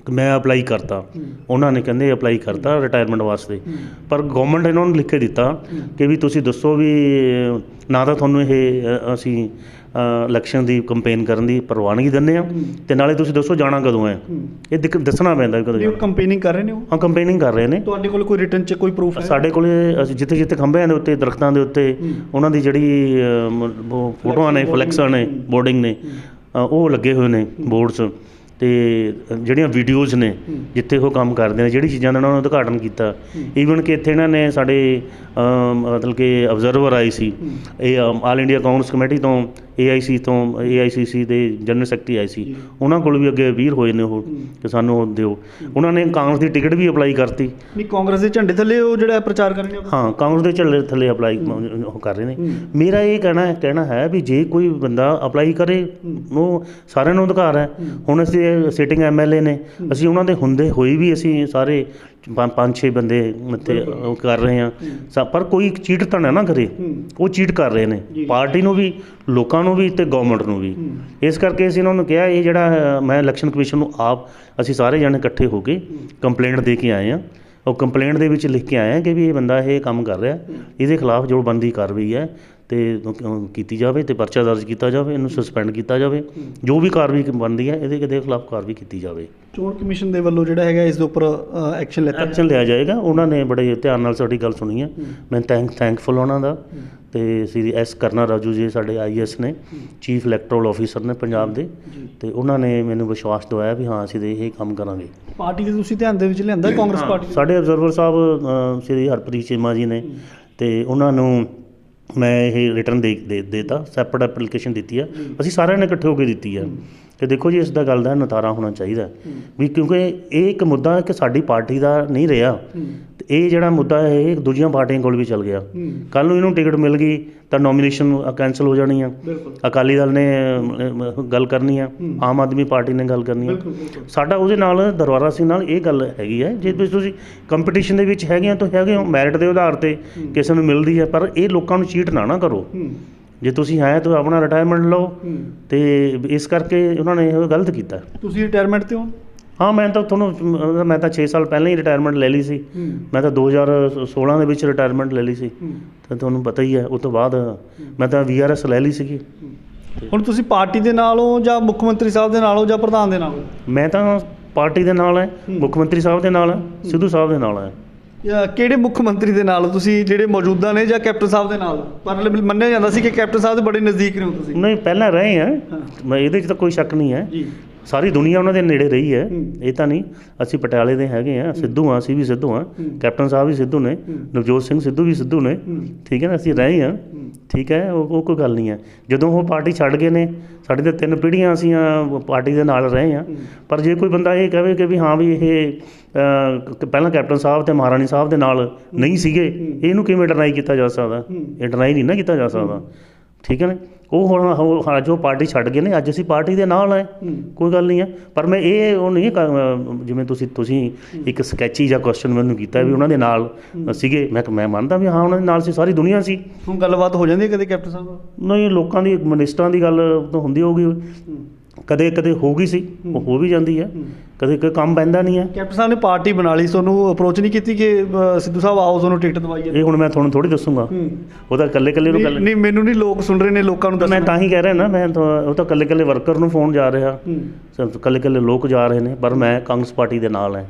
ਮੈਂ ਅਪਲਾਈ ਕਰਤਾ, ਉਹਨਾਂ ਨੇ ਕਹਿੰਦੇ ਅਪਲਾਈ ਕਰਤਾ ਰਿਟਾਇਰਮੈਂਟ ਵਾਸਤੇ, ਪਰ ਗਵਰਨਮੈਂਟ ਇਹਨਾਂ ਨੂੰ ਲਿਖ ਕੇ ਦਿੱਤਾ ਕਿ ਵੀ ਤੁਸੀਂ ਦੱਸੋ ਵੀ ਨਾ ਤਾਂ ਤੁਹਾਨੂੰ ਇਹ ਅਸੀਂ ਇਲੈਕਸ਼ਨ ਦੀ ਕੰਪੇਨ ਕਰਨ ਦੀ ਪ੍ਰਵਾਨਗੀ ਦਿੰਦੇ ਹਾਂ, ਤੇ ਨਾਲੇ ਤੁਸੀਂ ਦੱਸੋ ਜਾਣਾ ਕਦੋਂ ਹੈ, ਇਹ ਦੱਸਣਾ ਪੈਂਦਾ ਕਦੋਂ ਜਾਣਾ। ਕੰਪੇਨਿੰਗ ਕਰ ਰਹੇ ਨੇ ਉਹ? ਹਾਂ, ਕੰਪੇਨਿੰਗ ਕਰ ਰਹੇ ਨੇ। ਤੁਹਾਡੇ ਕੋਲ ਕੋਈ ਰਿਟਨ 'ਚ ਕੋਈ ਪ੍ਰੂਫ ਹੈ? ਸਾਡੇ ਕੋਲ ਅਸੀਂ ਜਿੱਥੇ ਖੰਭਿਆਂ ਦੇ ਉੱਤੇ, ਦਰਖਤਾਂ ਦੇ ਉੱਤੇ ਉਹਨਾਂ ਦੀ ਜਿਹੜੀ ਫੋਟੋਆਂ ਨੇ, ਫਲੈਕਸਾਂ ਨੇ, ਬੋਰਡਿੰਗ ਨੇ, ਉਹ ਲੱਗੇ ਹੋਏ ਨੇ ਬੋਰਡਸ, ਤੇ ਜਿਹੜੀਆਂ ਵੀਡੀਓਜ਼ ਨੇ ਜਿੱਥੇ ਉਹ ਕੰਮ ਕਰਦੇ ਨੇ, ਜਿਹੜੀ ਚੀਜ਼ਾਂ ਦਾ ਉਹਨਾਂ ਨੇ ਉਦਘਾਟਨ ਕੀਤਾ। ਈਵਨ ਕਿ ਇੱਥੇ ਇਹਨਾਂ ਨੇ ਸਾਡੇ ਮਤਲਬ ਕਿ ਅਬਜ਼ਰਵਰ ਆਏ ਸੀ, ਇਹ ਆਲ ਇੰਡੀਆ ਕਾਂਗਰਸ ਕਮੇਟੀ ਤੋਂ, AICC ਦੇ ਜਨਰਲ ਸੈਕਟਰੀ ਆਏ ਸੀ, ਉਹਨਾਂ ਕੋਲ ਵੀ ਅੱਗੇ ਵੀਰ ਹੋਏ ਨੇ ਉਹ ਕਿ ਸਾਨੂੰ ਉਹ ਦਿਓ। ਉਹਨਾਂ ਨੇ ਕਾਂਗਰਸ ਦੀ ਟਿਕਟ ਵੀ ਅਪਲਾਈ ਕਰਤੀ। ਨਹੀਂ, ਕਾਂਗਰਸ ਦੇ ਝੰਡੇ ਥੱਲੇ ਉਹ ਜਿਹੜਾ ਪ੍ਰਚਾਰ ਕਰ ਰਹੇ ਨੇ? ਹਾਂ, ਕਾਂਗਰਸ ਦੇ ਝੰਡੇ ਥੱਲੇ ਅਪਲਾਈ ਉਹ ਕਰ ਰਹੇ ਨੇ। ਮੇਰਾ ਇਹ ਕਹਿਣਾ ਹੈ ਵੀ ਜੇ ਕੋਈ ਬੰਦਾ ਅਪਲਾਈ ਕਰੇ, ਉਹ ਸਾਰਿਆਂ ਨੂੰ ਅਧਿਕਾਰ ਹੈ। ਹੁਣ ਅਸੀਂ ਸਿਟਿੰਗ MLA ਨੇ, ਅਸੀਂ ਉਹਨਾਂ ਦੇ ਹੁੰਦੇ ਹੋਏ ਵੀ ਅਸੀਂ ਸਾਰੇ 5-6 ਬੰਦੇ ਮੱਥੇ ਕਰ ਰਹੇ ਹਾਂ, ਪਰ ਕੋਈ ਚੀਟ ਤਾਂ ਨਾ ਕਰੇ। ਉਹ ਚੀਟ ਕਰ ਰਹੇ ਨੇ, ਪਾਰਟੀ ਨੂੰ ਵੀ, ਲੋਕਾਂ ਨੂੰ ਵੀ, ਤੇ ਗਵਰਨਮੈਂਟ ਨੂੰ ਵੀ। ਇਸ ਕਰਕੇ ਅਸੀਂ ਇਹਨਾਂ ਨੂੰ ਕਿਹਾ, ਇਹ ਜਿਹੜਾ ਮੈਂ ਇਲੈਕਸ਼ਨ ਕਮਿਸ਼ਨ ਨੂੰ ਆਪ ਅਸੀਂ ਸਾਰੇ ਜਣੇ ਇਕੱਠੇ ਹੋ ਕੇ ਕੰਪਲੇਂਟ ਦੇ ਕੇ ਆਏ ਹਾਂ। ਉਹ ਕੰਪਲੇਂਟ ਦੇ ਵਿੱਚ ਲਿਖ ਕੇ ਆਏ ਹਾਂ ਕਿ ਵੀ ਇਹ ਬੰਦਾ ਇਹ ਕੰਮ ਕਰ ਰਿਹਾ, ਇਹਦੇ ਖਿਲਾਫ ਜੋ ਬਣਦੀ ਕਾਰਵਾਈ ਹੈ ਤੇ ਕੀਤੀ ਜਾਵੇ, ਤੇ ਪਰਚਾ ਦਰਜ ਕੀਤਾ ਜਾਵੇ, ਇਹਨੂੰ ਸਸਪੈਂਡ ਕੀਤਾ ਜਾਵੇ, ਜੋ ਵੀ ਕਾਰਵਾਈ ਬਣਦੀ ਹੈ ਇਹਦੇ ਖਿਲਾਫ ਕਾਰਵਾਈ ਕੀਤੀ ਜਾਵੇ। ਚੋਣ ਕਮਿਸ਼ਨ ਦੇ ਵੱਲੋਂ ਜਿਹੜਾ ਹੈਗਾ ਇਸ ਦੇ ਉੱਪਰ ਐਕਸ਼ਨ ਲਿਆ ਜਾਏਗਾ। ਉਹਨਾਂ ਨੇ ਬੜੇ ਧਿਆਨ ਨਾਲ ਸਾਡੀ ਗੱਲ ਸੁਣੀ ਹੈ, ਮੈਂ ਥੈਂਕਫੁਲ ਉਹਨਾਂ ਦਾ। ਤੇ ਸ੍ਰੀ S ਕਰਨਾ ਰਾਜੂ ਜੀ ਸਾਡੇ IAS ਨੇ, ਚੀਫ ਇਲੈਕਟੋਰਲ ਆਫਿਸਰ ਨੇ ਪੰਜਾਬ ਦੇ, ਤੇ ਉਹਨਾਂ ਨੇ ਮੈਨੂੰ ਵਿਸ਼ਵਾਸ ਦਿਵਾਇਆ ਵੀ ਹਾਂ ਅਸੀਂ ਇਹ ਕੰਮ ਕਰਾਂਗੇ। ਪਾਰਟੀ ਦੇ ਤੁਸੀਂ ਧਿਆਨ ਦੇ ਵਿੱਚ ਲਿਆਂਦਾ ਕਾਂਗਰਸ ਪਾਰਟੀ? ਸਾਡੇ ਅਬਜ਼ਰਵਰ ਸਾਹਿਬ ਸ੍ਰੀ ਹਰਪ੍ਰੀਤ ਚੀਮਾ ਜੀ ਨੇ, ਤੇ ਉਹਨਾਂ ਨੂੰ ਮੈਂ ਇਹ ਰਿਟਰਨ ਦੇਤਾ, ਸੈਪਰੇਟ ਐਪਲੀਕੇਸ਼ਨ ਦਿੱਤੀ ਆ, ਅਸੀਂ ਸਾਰਿਆਂ ਨੇ ਇਕੱਠੇ ਹੋ ਕੇ ਦਿੱਤੀ ਆ। ਤੇ ਦੇਖੋ ਜੀ, ਇਸ ਦਾ ਗੱਲ ਦਾ ਨਿਤਾਰਾ ਹੋਣਾ ਚਾਹੀਦਾ ਵੀ, ਕਿਉਂਕਿ ਇਹ ਇੱਕ ਮੁੱਦਾ ਹੈ ਕਿ ਸਾਡੀ ਪਾਰਟੀ ਦਾ ਨਹੀਂ ਰਿਹਾ, ਤੇ ਇਹ ਜਿਹੜਾ ਮੁੱਦਾ ਹੈ ਇਹ ਦੂਜੀਆਂ ਪਾਰਟੀਆਂ ਕੋਲ ਵੀ ਚੱਲ ਗਿਆ। ਕੱਲ੍ਹ ਨੂੰ ਇਹਨੂੰ ਟਿਕਟ ਮਿਲ ਗਈ ਤਾਂ ਨੋਮੀਨੇਸ਼ਨ ਕੈਂਸਲ ਹੋ ਜਾਣੀ ਆ, ਅਕਾਲੀ ਦਲ ਨੇ ਗੱਲ ਕਰਨੀ ਆ, ਆਮ ਆਦਮੀ ਪਾਰਟੀ ਨੇ ਗੱਲ ਕਰਨੀ ਆ। ਸਾਡਾ ਉਹਦੇ ਨਾਲ, ਦਰਬਾਰਾ ਸਿੰਘ ਨਾਲ ਇਹ ਗੱਲ ਹੈਗੀ ਹੈ, ਜੇ ਤੁਸੀਂ ਕੰਪੀਟੀਸ਼ਨ ਦੇ ਵਿੱਚ ਹੈਗੇ ਹੋ ਮੈਰਿਟ ਦੇ ਆਧਾਰ 'ਤੇ ਕਿਸੇ ਨੂੰ ਮਿਲਦੀ ਹੈ, ਪਰ ਇਹ ਲੋਕਾਂ ਨੂੰ ਚੀਟ ਨਾ ਕਰੋ। ਜੇ ਤੁਸੀਂ ਹੈ ਤਾਂ ਆਪਣਾ ਰਿਟਾਇਰਮੈਂਟ ਲਓ, ਤੇ ਇਸ ਕਰਕੇ ਉਹਨਾਂ ਨੇ ਇਹ ਗਲਤ ਕੀਤਾ। ਤੁਸੀਂ ਰਿਟਾਇਰਮੈਂਟ 'ਤੇ ਹੋ? ਹਾਂ, ਮੈਂ ਤਾਂ 6 ਸਾਲ ਪਹਿਲਾਂ ਹੀ ਰਿਟਾਇਰਮੈਂਟ ਲੈ ਲਈ ਸੀ। ਮੈਂ ਤਾਂ 2016 ਦੇ ਵਿੱਚ ਰਿਟਾਇਰਮੈਂਟ ਲੈ ਲਈ ਸੀ, ਤਾਂ ਤੁਹਾਨੂੰ ਪਤਾ ਹੀ ਹੈ। ਉਸ ਤੋਂ ਬਾਅਦ ਮੈਂ ਤਾਂ VRS ਲੈ ਲਈ ਸੀਗੀ। ਹੁਣ ਤੁਸੀਂ ਪਾਰਟੀ ਦੇ ਨਾਲ ਹੋ ਜਾਂ ਮੁੱਖ ਮੰਤਰੀ ਸਾਹਿਬ ਦੇ ਨਾਲ ਹੋ ਜਾਂ ਪ੍ਰਧਾਨ ਦੇ ਨਾਲ ਹੋ? ਮੈਂ ਤਾਂ ਪਾਰਟੀ ਦੇ ਨਾਲ ਹੈ, ਮੁੱਖ ਮੰਤਰੀ ਸਾਹਿਬ ਦੇ ਨਾਲ ਹੈ, ਸਿੱਧੂ ਸਾਹਿਬ ਦੇ ਨਾਲ ਹੈ। ਕਿਹੜੇ ਮੁੱਖ ਮੰਤਰੀ ਦੇ ਨਾਲ ਤੁਸੀਂ, ਜਿਹੜੇ ਮੌਜੂਦਾ ਨੇ ਜਾਂ ਕੈਪਟਨ ਸਾਹਿਬ ਦੇ ਨਾਲ? ਪਰ ਮੰਨਿਆ ਜਾਂਦਾ ਸੀ ਕਿ ਕੈਪਟਨ ਸਾਹਿਬ ਦੇ ਬੜੇ ਨਜ਼ਦੀਕ ਨੇ ਤੁਸੀਂ। ਨਹੀਂ, ਪਹਿਲਾਂ ਰਹੇ ਹਾਂ, ਇਹਦੇ 'ਚ ਤਾਂ ਕੋਈ ਸ਼ੱਕ ਨਹੀਂ ਹੈ। ਸਾਰੀ ਦੁਨੀਆ ਉਹਨਾਂ ਦੇ ਨੇੜੇ ਰਹੀ ਹੈ, ਇਹ ਤਾਂ ਨਹੀਂ। ਅਸੀਂ ਪਟਿਆਲੇ ਦੇ ਹੈਗੇ ਹਾਂ, ਸਿੱਧੂ ਹਾਂ, ਅਸੀਂ ਵੀ ਸਿੱਧੂ ਹਾਂ, ਕੈਪਟਨ ਸਾਹਿਬ ਵੀ ਸਿੱਧੂ ਨੇ, ਨਵਜੋਤ ਸਿੰਘ ਸਿੱਧੂ ਵੀ ਸਿੱਧੂ ਨੇ, ਠੀਕ ਹੈ ਨਾ, ਅਸੀਂ ਰਹੇ ਹਾਂ, ਠੀਕ ਹੈ। ਉਹ ਕੋਈ ਗੱਲ ਨਹੀਂ ਹੈ। ਜਦੋਂ ਉਹ ਪਾਰਟੀ ਛੱਡ ਗਏ ਨੇ, ਸਾਡੀ ਤਾਂ 3 ਪੀੜ੍ਹੀਆਂ ਅਸੀਂ ਪਾਰਟੀ ਦੇ ਨਾਲ ਰਹੇ ਹਾਂ। ਪਰ ਜੇ ਕੋਈ ਬੰਦਾ ਇਹ ਕਹੇ ਕਿ ਵੀ ਹਾਂ ਵੀ ਇਹ ਪਹਿਲਾਂ ਕੈਪਟਨ ਸਾਹਿਬ ਅਤੇ ਮਹਾਰਾਣੀ ਸਾਹਿਬ ਦੇ ਨਾਲ ਨਹੀਂ ਸੀਗੇ, ਇਹਨੂੰ ਕਿਵੇਂ ਡਿਨਾਈ ਕੀਤਾ ਜਾ ਸਕਦਾ? ਇਹ ਡਿਨਾਈ ਨਹੀਂ ਨਾ ਕੀਤਾ ਜਾ ਸਕਦਾ, ਠੀਕ ਹੈ ਨਾ। ਉਹ ਹੁਣ ਜੋ ਪਾਰਟੀ ਛੱਡ ਗਏ ਨੇ, ਅੱਜ ਅਸੀਂ ਪਾਰਟੀ ਦੇ ਨਾਲ ਹੈ, ਕੋਈ ਗੱਲ ਨਹੀਂ ਹੈ। ਪਰ ਮੈਂ ਉਹ ਨਹੀਂ, ਜਿਵੇਂ ਤੁਸੀਂ ਇੱਕ ਸਕੈਚੀ ਜਾਂ ਕੁਐਸਚਨ ਮੈਨੂੰ ਕੀਤਾ ਵੀ ਉਹਨਾਂ ਦੇ ਨਾਲ ਸੀਗੇ, ਮੈਂ ਮੰਨਦਾ ਵੀ ਹਾਂ ਉਹਨਾਂ ਦੇ ਨਾਲ ਸੀ, ਸਾਰੀ ਦੁਨੀਆ ਸੀ। ਹੁਣ ਗੱਲਬਾਤ ਹੋ ਜਾਂਦੀ ਕਦੇ ਕੈਪਟਨ ਸਾਹਿਬ ਨਾਲ? ਨਹੀਂ, ਲੋਕਾਂ ਦੀ, ਮਿਨਿਸਟਰਾਂ ਦੀ ਗੱਲ ਤਾਂ ਹੁੰਦੀ ਹੋਊਗੀ, ਕਦੇ ਹੋ ਗਈ ਸੀ, ਉਹ ਹੋ ਵੀ ਜਾਂਦੀ ਹੈ, ਕਦੇ ਕੰਮ ਪੈਂਦਾ ਨਹੀਂ ਹੈ। ਕੈਪਟਨ ਸਾਹਿਬ ਨੇ ਪਾਰਟੀ ਬਣਾ ਲਈ, ਤੁਹਾਨੂੰ ਅਪਰੋਚ ਨਹੀਂ ਕੀਤੀ ਕਿ ਸਿੱਧੂ ਸਾਹਿਬ ਆਓ ਤੁਹਾਨੂੰ ਟਿਕਟ ਦਵਾਈਏ? ਇਹ ਹੁਣ ਮੈਂ ਤੁਹਾਨੂੰ ਥੋੜ੍ਹੀ ਦੱਸੂਗਾ, ਉਹ ਤਾਂ ਇਕੱਲੇ ਨੂੰ ਨਹੀਂ, ਮੈਨੂੰ ਨਹੀਂ, ਲੋਕ ਸੁਣ ਰਹੇ ਨੇ, ਲੋਕਾਂ ਨੂੰ ਮੈਂ ਤਾਂ ਹੀ ਕਹਿ ਰਿਹਾ ਨਾ, ਉਹ ਤਾਂ ਇਕੱਲੇ ਵਰਕਰ ਨੂੰ ਫੋਨ ਜਾ ਰਿਹਾ, ਇਕੱਲੇ ਲੋਕ ਜਾ ਰਹੇ ਨੇ। ਪਰ ਮੈਂ ਕਾਂਗਰਸ ਪਾਰਟੀ ਦੇ ਨਾਲ ਹੈ,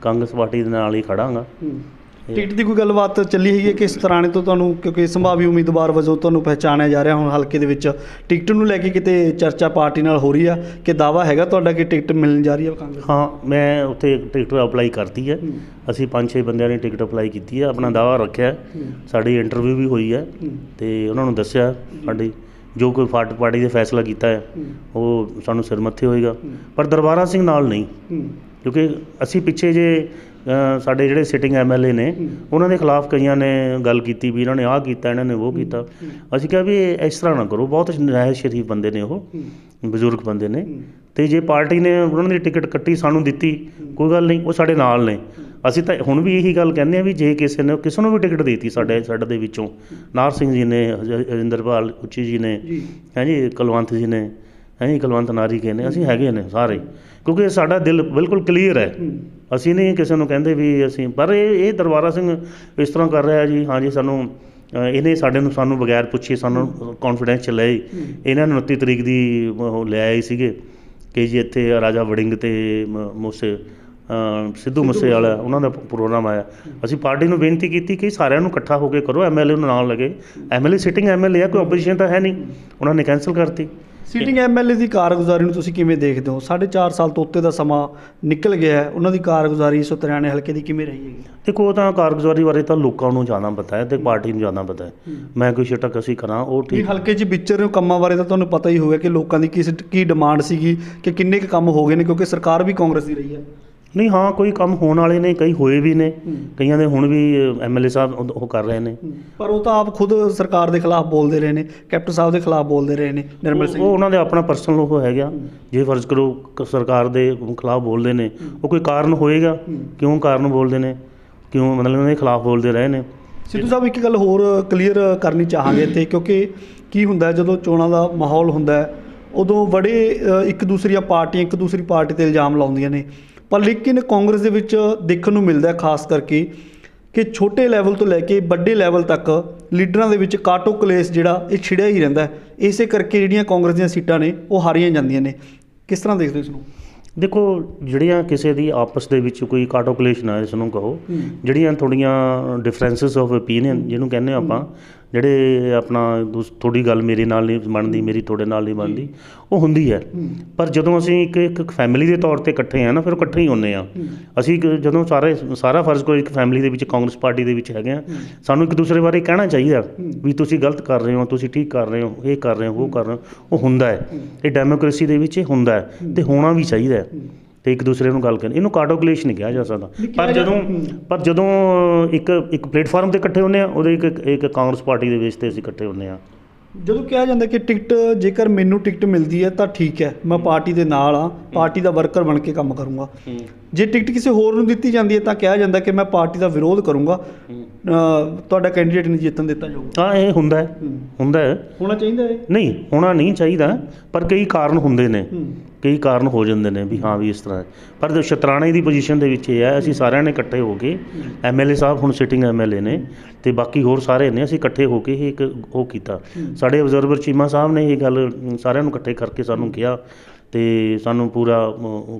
ਕਾਂਗਰਸ ਪਾਰਟੀ ਦੇ ਨਾਲ ਹੀ ਖੜਾਂਗਾ। ਟਿਕਟ ਦੀ ਕੋਈ ਗੱਲਬਾਤ ਚੱਲੀ ਹੈਗੀ ਕਿਸ ਤਰ੍ਹਾਂ ਤੋਂ ਤੁਹਾਨੂੰ, ਕਿਉਂਕਿ ਸੰਭਾਵੀ ਉਮੀਦਵਾਰ ਵਜੋਂ ਤੁਹਾਨੂੰ ਪਹਿਚਾਣਿਆ ਜਾ ਰਿਹਾ ਹੁਣ ਹਲਕੇ ਦੇ ਵਿੱਚ, ਟਿਕਟ ਨੂੰ ਲੈ ਕੇ ਕਿਤੇ ਚਰਚਾ ਪਾਰਟੀ ਨਾਲ ਹੋ ਰਹੀ ਆ ਕਿ ਦਾਅਵਾ ਹੈਗਾ ਤੁਹਾਡਾ ਕਿ ਟਿਕਟ ਮਿਲਣ ਜਾ ਰਹੀ ਹੈ ਕਾਂਗਰਸ? ਹਾਂ, ਮੈਂ ਉੱਥੇ ਟਿਕਟ ਅਪਲਾਈ ਕਰਤੀ ਹੈ, ਅਸੀਂ 5-6 ਬੰਦਿਆਂ ਨੇ ਟਿਕਟ ਅਪਲਾਈ ਕੀਤੀ ਹੈ, ਆਪਣਾ ਦਾਅਵਾ ਰੱਖਿਆ, ਸਾਡੀ ਇੰਟਰਵਿਊ ਵੀ ਹੋਈ ਹੈ, ਤੇ ਉਹਨਾਂ ਨੂੰ ਦੱਸਿਆ ਸਾਡੀ ਜੋ ਕੋਈ ਪਾਰਟੀ ਦੇ ਫੈਸਲਾ ਕੀਤਾ ਹੈ ਉਹ ਸਾਨੂੰ ਸਿਰ ਮੱਥੇ ਹੋਏਗਾ। ਪਰ ਦਰਬਾਰਾ ਸਿੰਘ ਨਾਲ ਨਹੀਂ, ਕਿਉਂਕਿ ਅਸੀਂ ਪਿੱਛੇ ਜੇ ਸਾਡੇ ਜਿਹੜੇ ਸਿਟਿੰਗ MLA ਨੇ ਉਹਨਾਂ ਦੇ ਖਿਲਾਫ ਕਈਆਂ ਨੇ ਗੱਲ ਕੀਤੀ ਵੀ ਇਹਨਾਂ ਨੇ ਆਹ ਕੀਤਾ, ਇਹਨਾਂ ਨੇ ਉਹ ਕੀਤਾ। ਅਸੀਂ ਕਿਹਾ ਵੀ ਇਸ ਤਰ੍ਹਾਂ ਨਾ ਕਰੋ, ਬਹੁਤ ਨਜਾਇਜ਼ ਸ਼ਰੀਫ ਬੰਦੇ ਨੇ, ਉਹ ਬਜ਼ੁਰਗ ਬੰਦੇ ਨੇ, ਅਤੇ ਜੇ ਪਾਰਟੀ ਨੇ ਉਹਨਾਂ ਦੀ ਟਿਕਟ ਕੱਟੀ ਸਾਨੂੰ ਦਿੱਤੀ, ਕੋਈ ਗੱਲ ਨਹੀਂ, ਉਹ ਸਾਡੇ ਨਾਲ ਨੇ। ਅਸੀਂ ਤਾਂ ਹੁਣ ਵੀ ਇਹੀ ਗੱਲ ਕਹਿੰਦੇ ਹਾਂ ਵੀ ਜੇ ਕਿਸੇ ਨੂੰ ਵੀ ਟਿਕਟ ਦੇ ਦਿੱਤੀ ਸਾਡੇ ਦੇ ਵਿੱਚੋਂ, ਨਾਰ ਸਿੰਘ ਜੀ ਨੇ, ਹਰਿੰਦਰਪਾਲ ਉੱਚੀ ਜੀ ਨੇ, ਹੈ ਜੀ, ਕੁਲਵੰਤ ਜੀ ਨੇ, ਹੈ ਜੀ, ਕੁਲਵੰਤ ਨਾਰੀਕੇ ਨੇ, ਅਸੀਂ ਹੈਗੇ ਨੇ ਸਾਰੇ, ਕਿਉਂਕਿ ਸਾਡਾ ਦਿਲ ਬਿਲਕੁਲ ਕਲੀਅਰ ਹੈ। ਅਸੀਂ ਨਹੀਂ ਕਿਸੇ ਨੂੰ ਕਹਿੰਦੇ ਵੀ ਅਸੀਂ, ਪਰ ਇਹ ਦਰਬਾਰਾ ਸਿੰਘ ਇਸ ਤਰ੍ਹਾਂ ਕਰ ਰਿਹਾ ਜੀ, ਹਾਂਜੀ, ਇਹਨੇ ਸਾਨੂੰ ਬਗੈਰ ਪੁੱਛੇ ਸਾਨੂੰ ਕੌਨਫੀਡੈਂਸ 'ਚ ਲਏ। ਇਹਨਾਂ ਨੇ 29 ਤਰੀਕ ਦੀ ਉਹ ਲੈ ਆਏ ਸੀਗੇ ਕਿ ਜੀ ਇੱਥੇ ਰਾਜਾ ਵੜਿੰਗ ਅਤੇ ਸਿੱਧੂ ਮੂਸੇਵਾਲਾ ਉਹਨਾਂ ਦਾ ਪ੍ਰੋਗਰਾਮ ਆਇਆ। ਅਸੀਂ ਪਾਰਟੀ ਨੂੰ ਬੇਨਤੀ ਕੀਤੀ ਕਿ ਸਾਰਿਆਂ ਨੂੰ ਇਕੱਠਾ ਹੋ ਕੇ ਕਰੋ, MLA ਨੂੰ ਨਾਲ ਲੱਗੇ। MLA ਸਿਟਿੰਗ MLA ਆ, ਕੋਈ ਆਪੋਜੀਸ਼ਨ ਤਾਂ ਹੈ ਨਹੀਂ, ਉਹਨਾਂ ਨੇ ਕੈਂਸਲ ਕਰਤੀ। ਸਿਟਿੰਗ MLA ਦੀ ਕਾਰਗੁਜ਼ਾਰੀ ਨੂੰ ਤੁਸੀਂ ਕਿਵੇਂ ਦੇਖਦੇ ਹੋ? 4.5 ਸਾਲ ਤੋਂ ਉੱਤੇ ਦਾ ਸਮਾਂ ਨਿਕਲ ਗਿਆ ਹੈ, ਉਹਨਾਂ ਦੀ ਕਾਰਗੁਜ਼ਾਰੀ ਸੁਤਰਾਣੇ ਹਲਕੇ ਦੀ ਕਿਵੇਂ ਰਹੀ ਹੈਗੀ? ਦੇਖੋ, ਉਹ ਤਾਂ ਕਾਰਗੁਜ਼ਾਰੀ ਬਾਰੇ ਤਾਂ ਲੋਕਾਂ ਨੂੰ ਜ਼ਿਆਦਾ ਪਤਾ ਹੈ ਅਤੇ ਪਾਰਟੀ ਨੂੰ ਜ਼ਿਆਦਾ ਪਤਾ ਹੈ। ਮੈਂ ਕੋਈ ਛਟਕ ਅਸੀਂ ਕਰਾਂ ਉਹ ਠੀਕ। ਹਲਕੇ 'ਚ ਵਿਚਰ ਰਹੇ ਕੰਮਾਂ ਬਾਰੇ ਤਾਂ ਤੁਹਾਨੂੰ ਪਤਾ ਹੀ ਹੋਵੇਗਾ ਕਿ ਲੋਕਾਂ ਦੀ ਕੀ ਡਿਮਾਂਡ ਸੀਗੀ, ਕਿ ਕਿੰਨੇ ਕੁ ਕੰਮ ਹੋ ਗਏ ਨੇ, ਕਿਉਂਕਿ ਸਰਕਾਰ ਵੀ ਕਾਂਗਰਸ ਦੀ ਰਹੀ ਹੈ। ਨਹੀਂ, ਹਾਂ, ਕੋਈ ਕੰਮ ਹੋਣ ਵਾਲੇ ਨੇ, ਕਈ ਹੋਏ ਵੀ ਨੇ, ਕਈਆਂ ਦੇ ਹੁਣ ਵੀ MLA ਸਾਹਿਬ ਉਹ ਕਰ ਰਹੇ ਨੇ। ਪਰ ਉਹ ਤਾਂ ਆਪ ਖੁਦ ਸਰਕਾਰ ਦੇ ਖਿਲਾਫ ਬੋਲਦੇ ਰਹੇ ਨੇ, ਕੈਪਟਨ ਸਾਹਿਬ ਦੇ ਖਿਲਾਫ ਬੋਲਦੇ ਰਹੇ ਨੇ, ਨਿਰਮਲ ਸਿੰਘ। ਉਹ ਉਹਨਾਂ ਦੇ ਆਪਣਾ ਪਰਸਨਲ ਉਹ ਹੈਗਾ। ਜੇ ਫਰਜ਼ ਕਰੋ ਸਰਕਾਰ ਦੇ ਖਿਲਾਫ ਬੋਲਦੇ ਨੇ, ਉਹ ਕੋਈ ਕਾਰਨ ਹੋਏਗਾ, ਕਿਉਂ ਕਾਰਨ ਬੋਲਦੇ ਨੇ, ਕਿਉਂ ਮਤਲਬ ਉਹਨਾਂ ਦੇ ਖਿਲਾਫ ਬੋਲਦੇ ਰਹੇ ਨੇ। ਸਿੱਧੂ ਸਾਹਿਬ, ਇੱਕ ਗੱਲ ਹੋਰ ਕਲੀਅਰ ਕਰਨੀ ਚਾਹਾਂਗੇ ਇੱਥੇ, ਕਿਉਂਕਿ ਕੀ ਹੁੰਦਾ ਜਦੋਂ ਚੋਣਾਂ ਦਾ ਮਾਹੌਲ ਹੁੰਦਾ ਉਦੋਂ ਬੜੇ ਇੱਕ ਦੂਸਰੀ ਪਾਰਟੀ 'ਤੇ ਇਲਜ਼ਾਮ ਲਾਉਂਦੀਆਂ ਨੇ, ਪਰ ਲੇਕਿਨ ਕਾਂਗਰਸ ਦੇ ਵਿੱਚ ਦੇਖਣ ਨੂੰ ਮਿਲਦਾ ਖਾਸ ਕਰਕੇ ਕਿ ਛੋਟੇ ਲੈਵਲ ਤੋਂ ਲੈ ਕੇ ਵੱਡੇ ਲੈਵਲ ਤੱਕ ਲੀਡਰਾਂ ਦੇ ਵਿੱਚ ਕਾਟੋ ਕਲੇਸ਼ ਜਿਹੜਾ ਇਹ ਛਿੜਿਆ ਹੀ ਰਹਿੰਦਾ। ਇਸੇ ਕਰਕੇ ਜਿਹੜੀਆਂ ਕਾਂਗਰਸ ਦੀਆਂ ਸੀਟਾਂ ਨੇ ਉਹ ਹਾਰੀਆਂ ਜਾਂਦੀਆਂ ਨੇ। ਕਿਸ ਤਰ੍ਹਾਂ ਦੇਖਦੇ ਹੋ ਇਸ ਨੂੰ? ਦੇਖੋ, ਜਿਹੜੀਆਂ ਕਿਸੇ ਦੀ ਆਪਸ ਦੇ ਵਿੱਚ ਕੋਈ ਕਾਟੋ ਕਲੇਸ਼ ਨਾ ਇਸ ਨੂੰ ਕਹੋ, ਜਿਹੜੀਆਂ ਥੋੜ੍ਹੀਆਂ ਡਿਫਰੈਂਸਿਸ ਆਫ ਓਪੀਨੀਅਨ ਜਿਹਨੂੰ ਕਹਿੰਦੇ ਆਪਾਂ, ਜਿਹੜੇ ਆਪਣਾ ਤੁਹਾਡੀ ਗੱਲ ਮੇਰੇ ਨਾਲ ਨਹੀਂ ਬਣਦੀ, ਮੇਰੀ ਤੁਹਾਡੇ ਨਾਲ ਨਹੀਂ ਬਣਦੀ, ਉਹ ਹੁੰਦੀ ਹੈ। ਪਰ ਜਦੋਂ ਅਸੀਂ ਇੱਕ ਫੈਮਿਲੀ ਦੇ ਤੌਰ 'ਤੇ ਇਕੱਠੇ ਹਾਂ ਨਾ, ਫਿਰ ਇਕੱਠੇ ਹੀ ਹੁੰਦੇ ਹਾਂ। ਅਸੀਂ ਜਦੋਂ ਸਾਰਾ ਫਰਜ਼ ਕੋਈ ਇੱਕ ਫੈਮਿਲੀ ਦੇ ਵਿੱਚ ਕਾਂਗਰਸ ਪਾਰਟੀ ਦੇ ਵਿੱਚ ਹੈਗੇ ਹਾਂ, ਸਾਨੂੰ ਇੱਕ ਦੂਸਰੇ ਬਾਰੇ ਕਹਿਣਾ ਚਾਹੀਦਾ ਵੀ ਤੁਸੀਂ ਗਲਤ ਕਰ ਰਹੇ ਹੋ, ਤੁਸੀਂ ਠੀਕ ਕਰ ਰਹੇ ਹੋ, ਇਹ ਕਰ ਰਹੇ ਹੋ, ਉਹ ਕਰ ਰਹੇ ਹੋ। ਉਹ ਹੁੰਦਾ ਹੈ, ਇਹ ਡੈਮੋਕ੍ਰੇਸੀ ਦੇ ਵਿੱਚ ਇਹ ਹੁੰਦਾ ਹੈ ਅਤੇ ਹੋਣਾ ਵੀ ਚਾਹੀਦਾ। ਅਤੇ ਇੱਕ ਦੂਸਰੇ ਨੂੰ ਗੱਲ ਕਰਨੀ, ਇਹਨੂੰ ਕਾਟੋ ਕਲੇਸ਼ ਨਹੀਂ ਕਿਹਾ ਜਾ ਸਕਦਾ। ਪਰ ਜਦੋਂ ਇੱਕ ਪਲੇਟਫਾਰਮ 'ਤੇ ਇਕੱਠੇ ਹੁੰਦੇ ਹਾਂ, ਉਹਦੇ ਇੱਕ ਕਾਂਗਰਸ ਪਾਰਟੀ ਦੇ ਵਿੱਚ 'ਤੇ ਅਸੀਂ ਇਕੱਠੇ ਹੁੰਦੇ ਹਾਂ। ਜਦੋਂ ਕਿਹਾ ਜਾਂਦਾ ਕਿ ਟਿਕਟ, ਜੇਕਰ ਮੈਨੂੰ ਟਿਕਟ ਮਿਲਦੀ ਹੈ ਤਾਂ ਠੀਕ ਹੈ, ਮੈਂ ਪਾਰਟੀ ਦੇ ਨਾਲ ਹਾਂ, ਪਾਰਟੀ ਦਾ ਵਰਕਰ ਬਣ ਕੇ ਕੰਮ ਕਰੂੰਗਾ। ਜੇ ਟਿਕਟ ਕਿਸੇ ਹੋਰ ਨੂੰ ਦਿੱਤੀ ਜਾਂਦੀ ਹੈ ਤਾਂ ਕਿਹਾ ਜਾਂਦਾ ਕਿ ਮੈਂ ਪਾਰਟੀ ਦਾ ਵਿਰੋਧ ਕਰੂੰਗਾ, ਤੁਹਾਡਾ ਕੈਂਡੀਡੇਟ ਨਹੀਂ ਜਿੱਤਣ ਦਿੱਤਾ ਜਾਊਗਾ। ਹਾਂ, ਇਹ ਹੁੰਦਾ ਹੈ। ਹੋਣਾ ਚਾਹੀਦਾ ਹੈ? ਨਹੀਂ, ਹੋਣਾ ਨਹੀਂ ਚਾਹੀਦਾ, ਪਰ ਕਈ ਕਾਰਨ ਹੁੰਦੇ ਨੇ, ਕਈ ਕਾਰਨ ਹੋ ਜਾਂਦੇ ਨੇ ਵੀ ਹਾਂ ਵੀ ਇਸ ਤਰ੍ਹਾਂ। ਪਰ ਸ਼ਤਰਾਣੇ ਦੀ ਪੋਜੀਸ਼ਨ ਦੇ ਵਿੱਚ ਇਹ ਹੈ, ਅਸੀਂ ਸਾਰਿਆਂ ਨੇ ਇਕੱਠੇ ਹੋ ਕੇ, MLA ਸਾਹਿਬ ਹੁਣ ਸਿਟਿੰਗ MLA ਨੇ ਅਤੇ ਬਾਕੀ ਹੋਰ ਸਾਰੇ ਨੇ, ਅਸੀਂ ਇਕੱਠੇ ਹੋ ਕੇ ਹੀ ਇੱਕ ਉਹ ਕੀਤਾ। ਸਾਡੇ ਅਬਜ਼ਰਵਰ ਚੀਮਾ ਸਾਹਿਬ ਨੇ ਇਹ ਗੱਲ ਸਾਰਿਆਂ ਨੂੰ ਇਕੱਠੇ ਕਰਕੇ ਸਾਨੂੰ ਕਿਹਾ, ਅਤੇ ਸਾਨੂੰ ਪੂਰਾ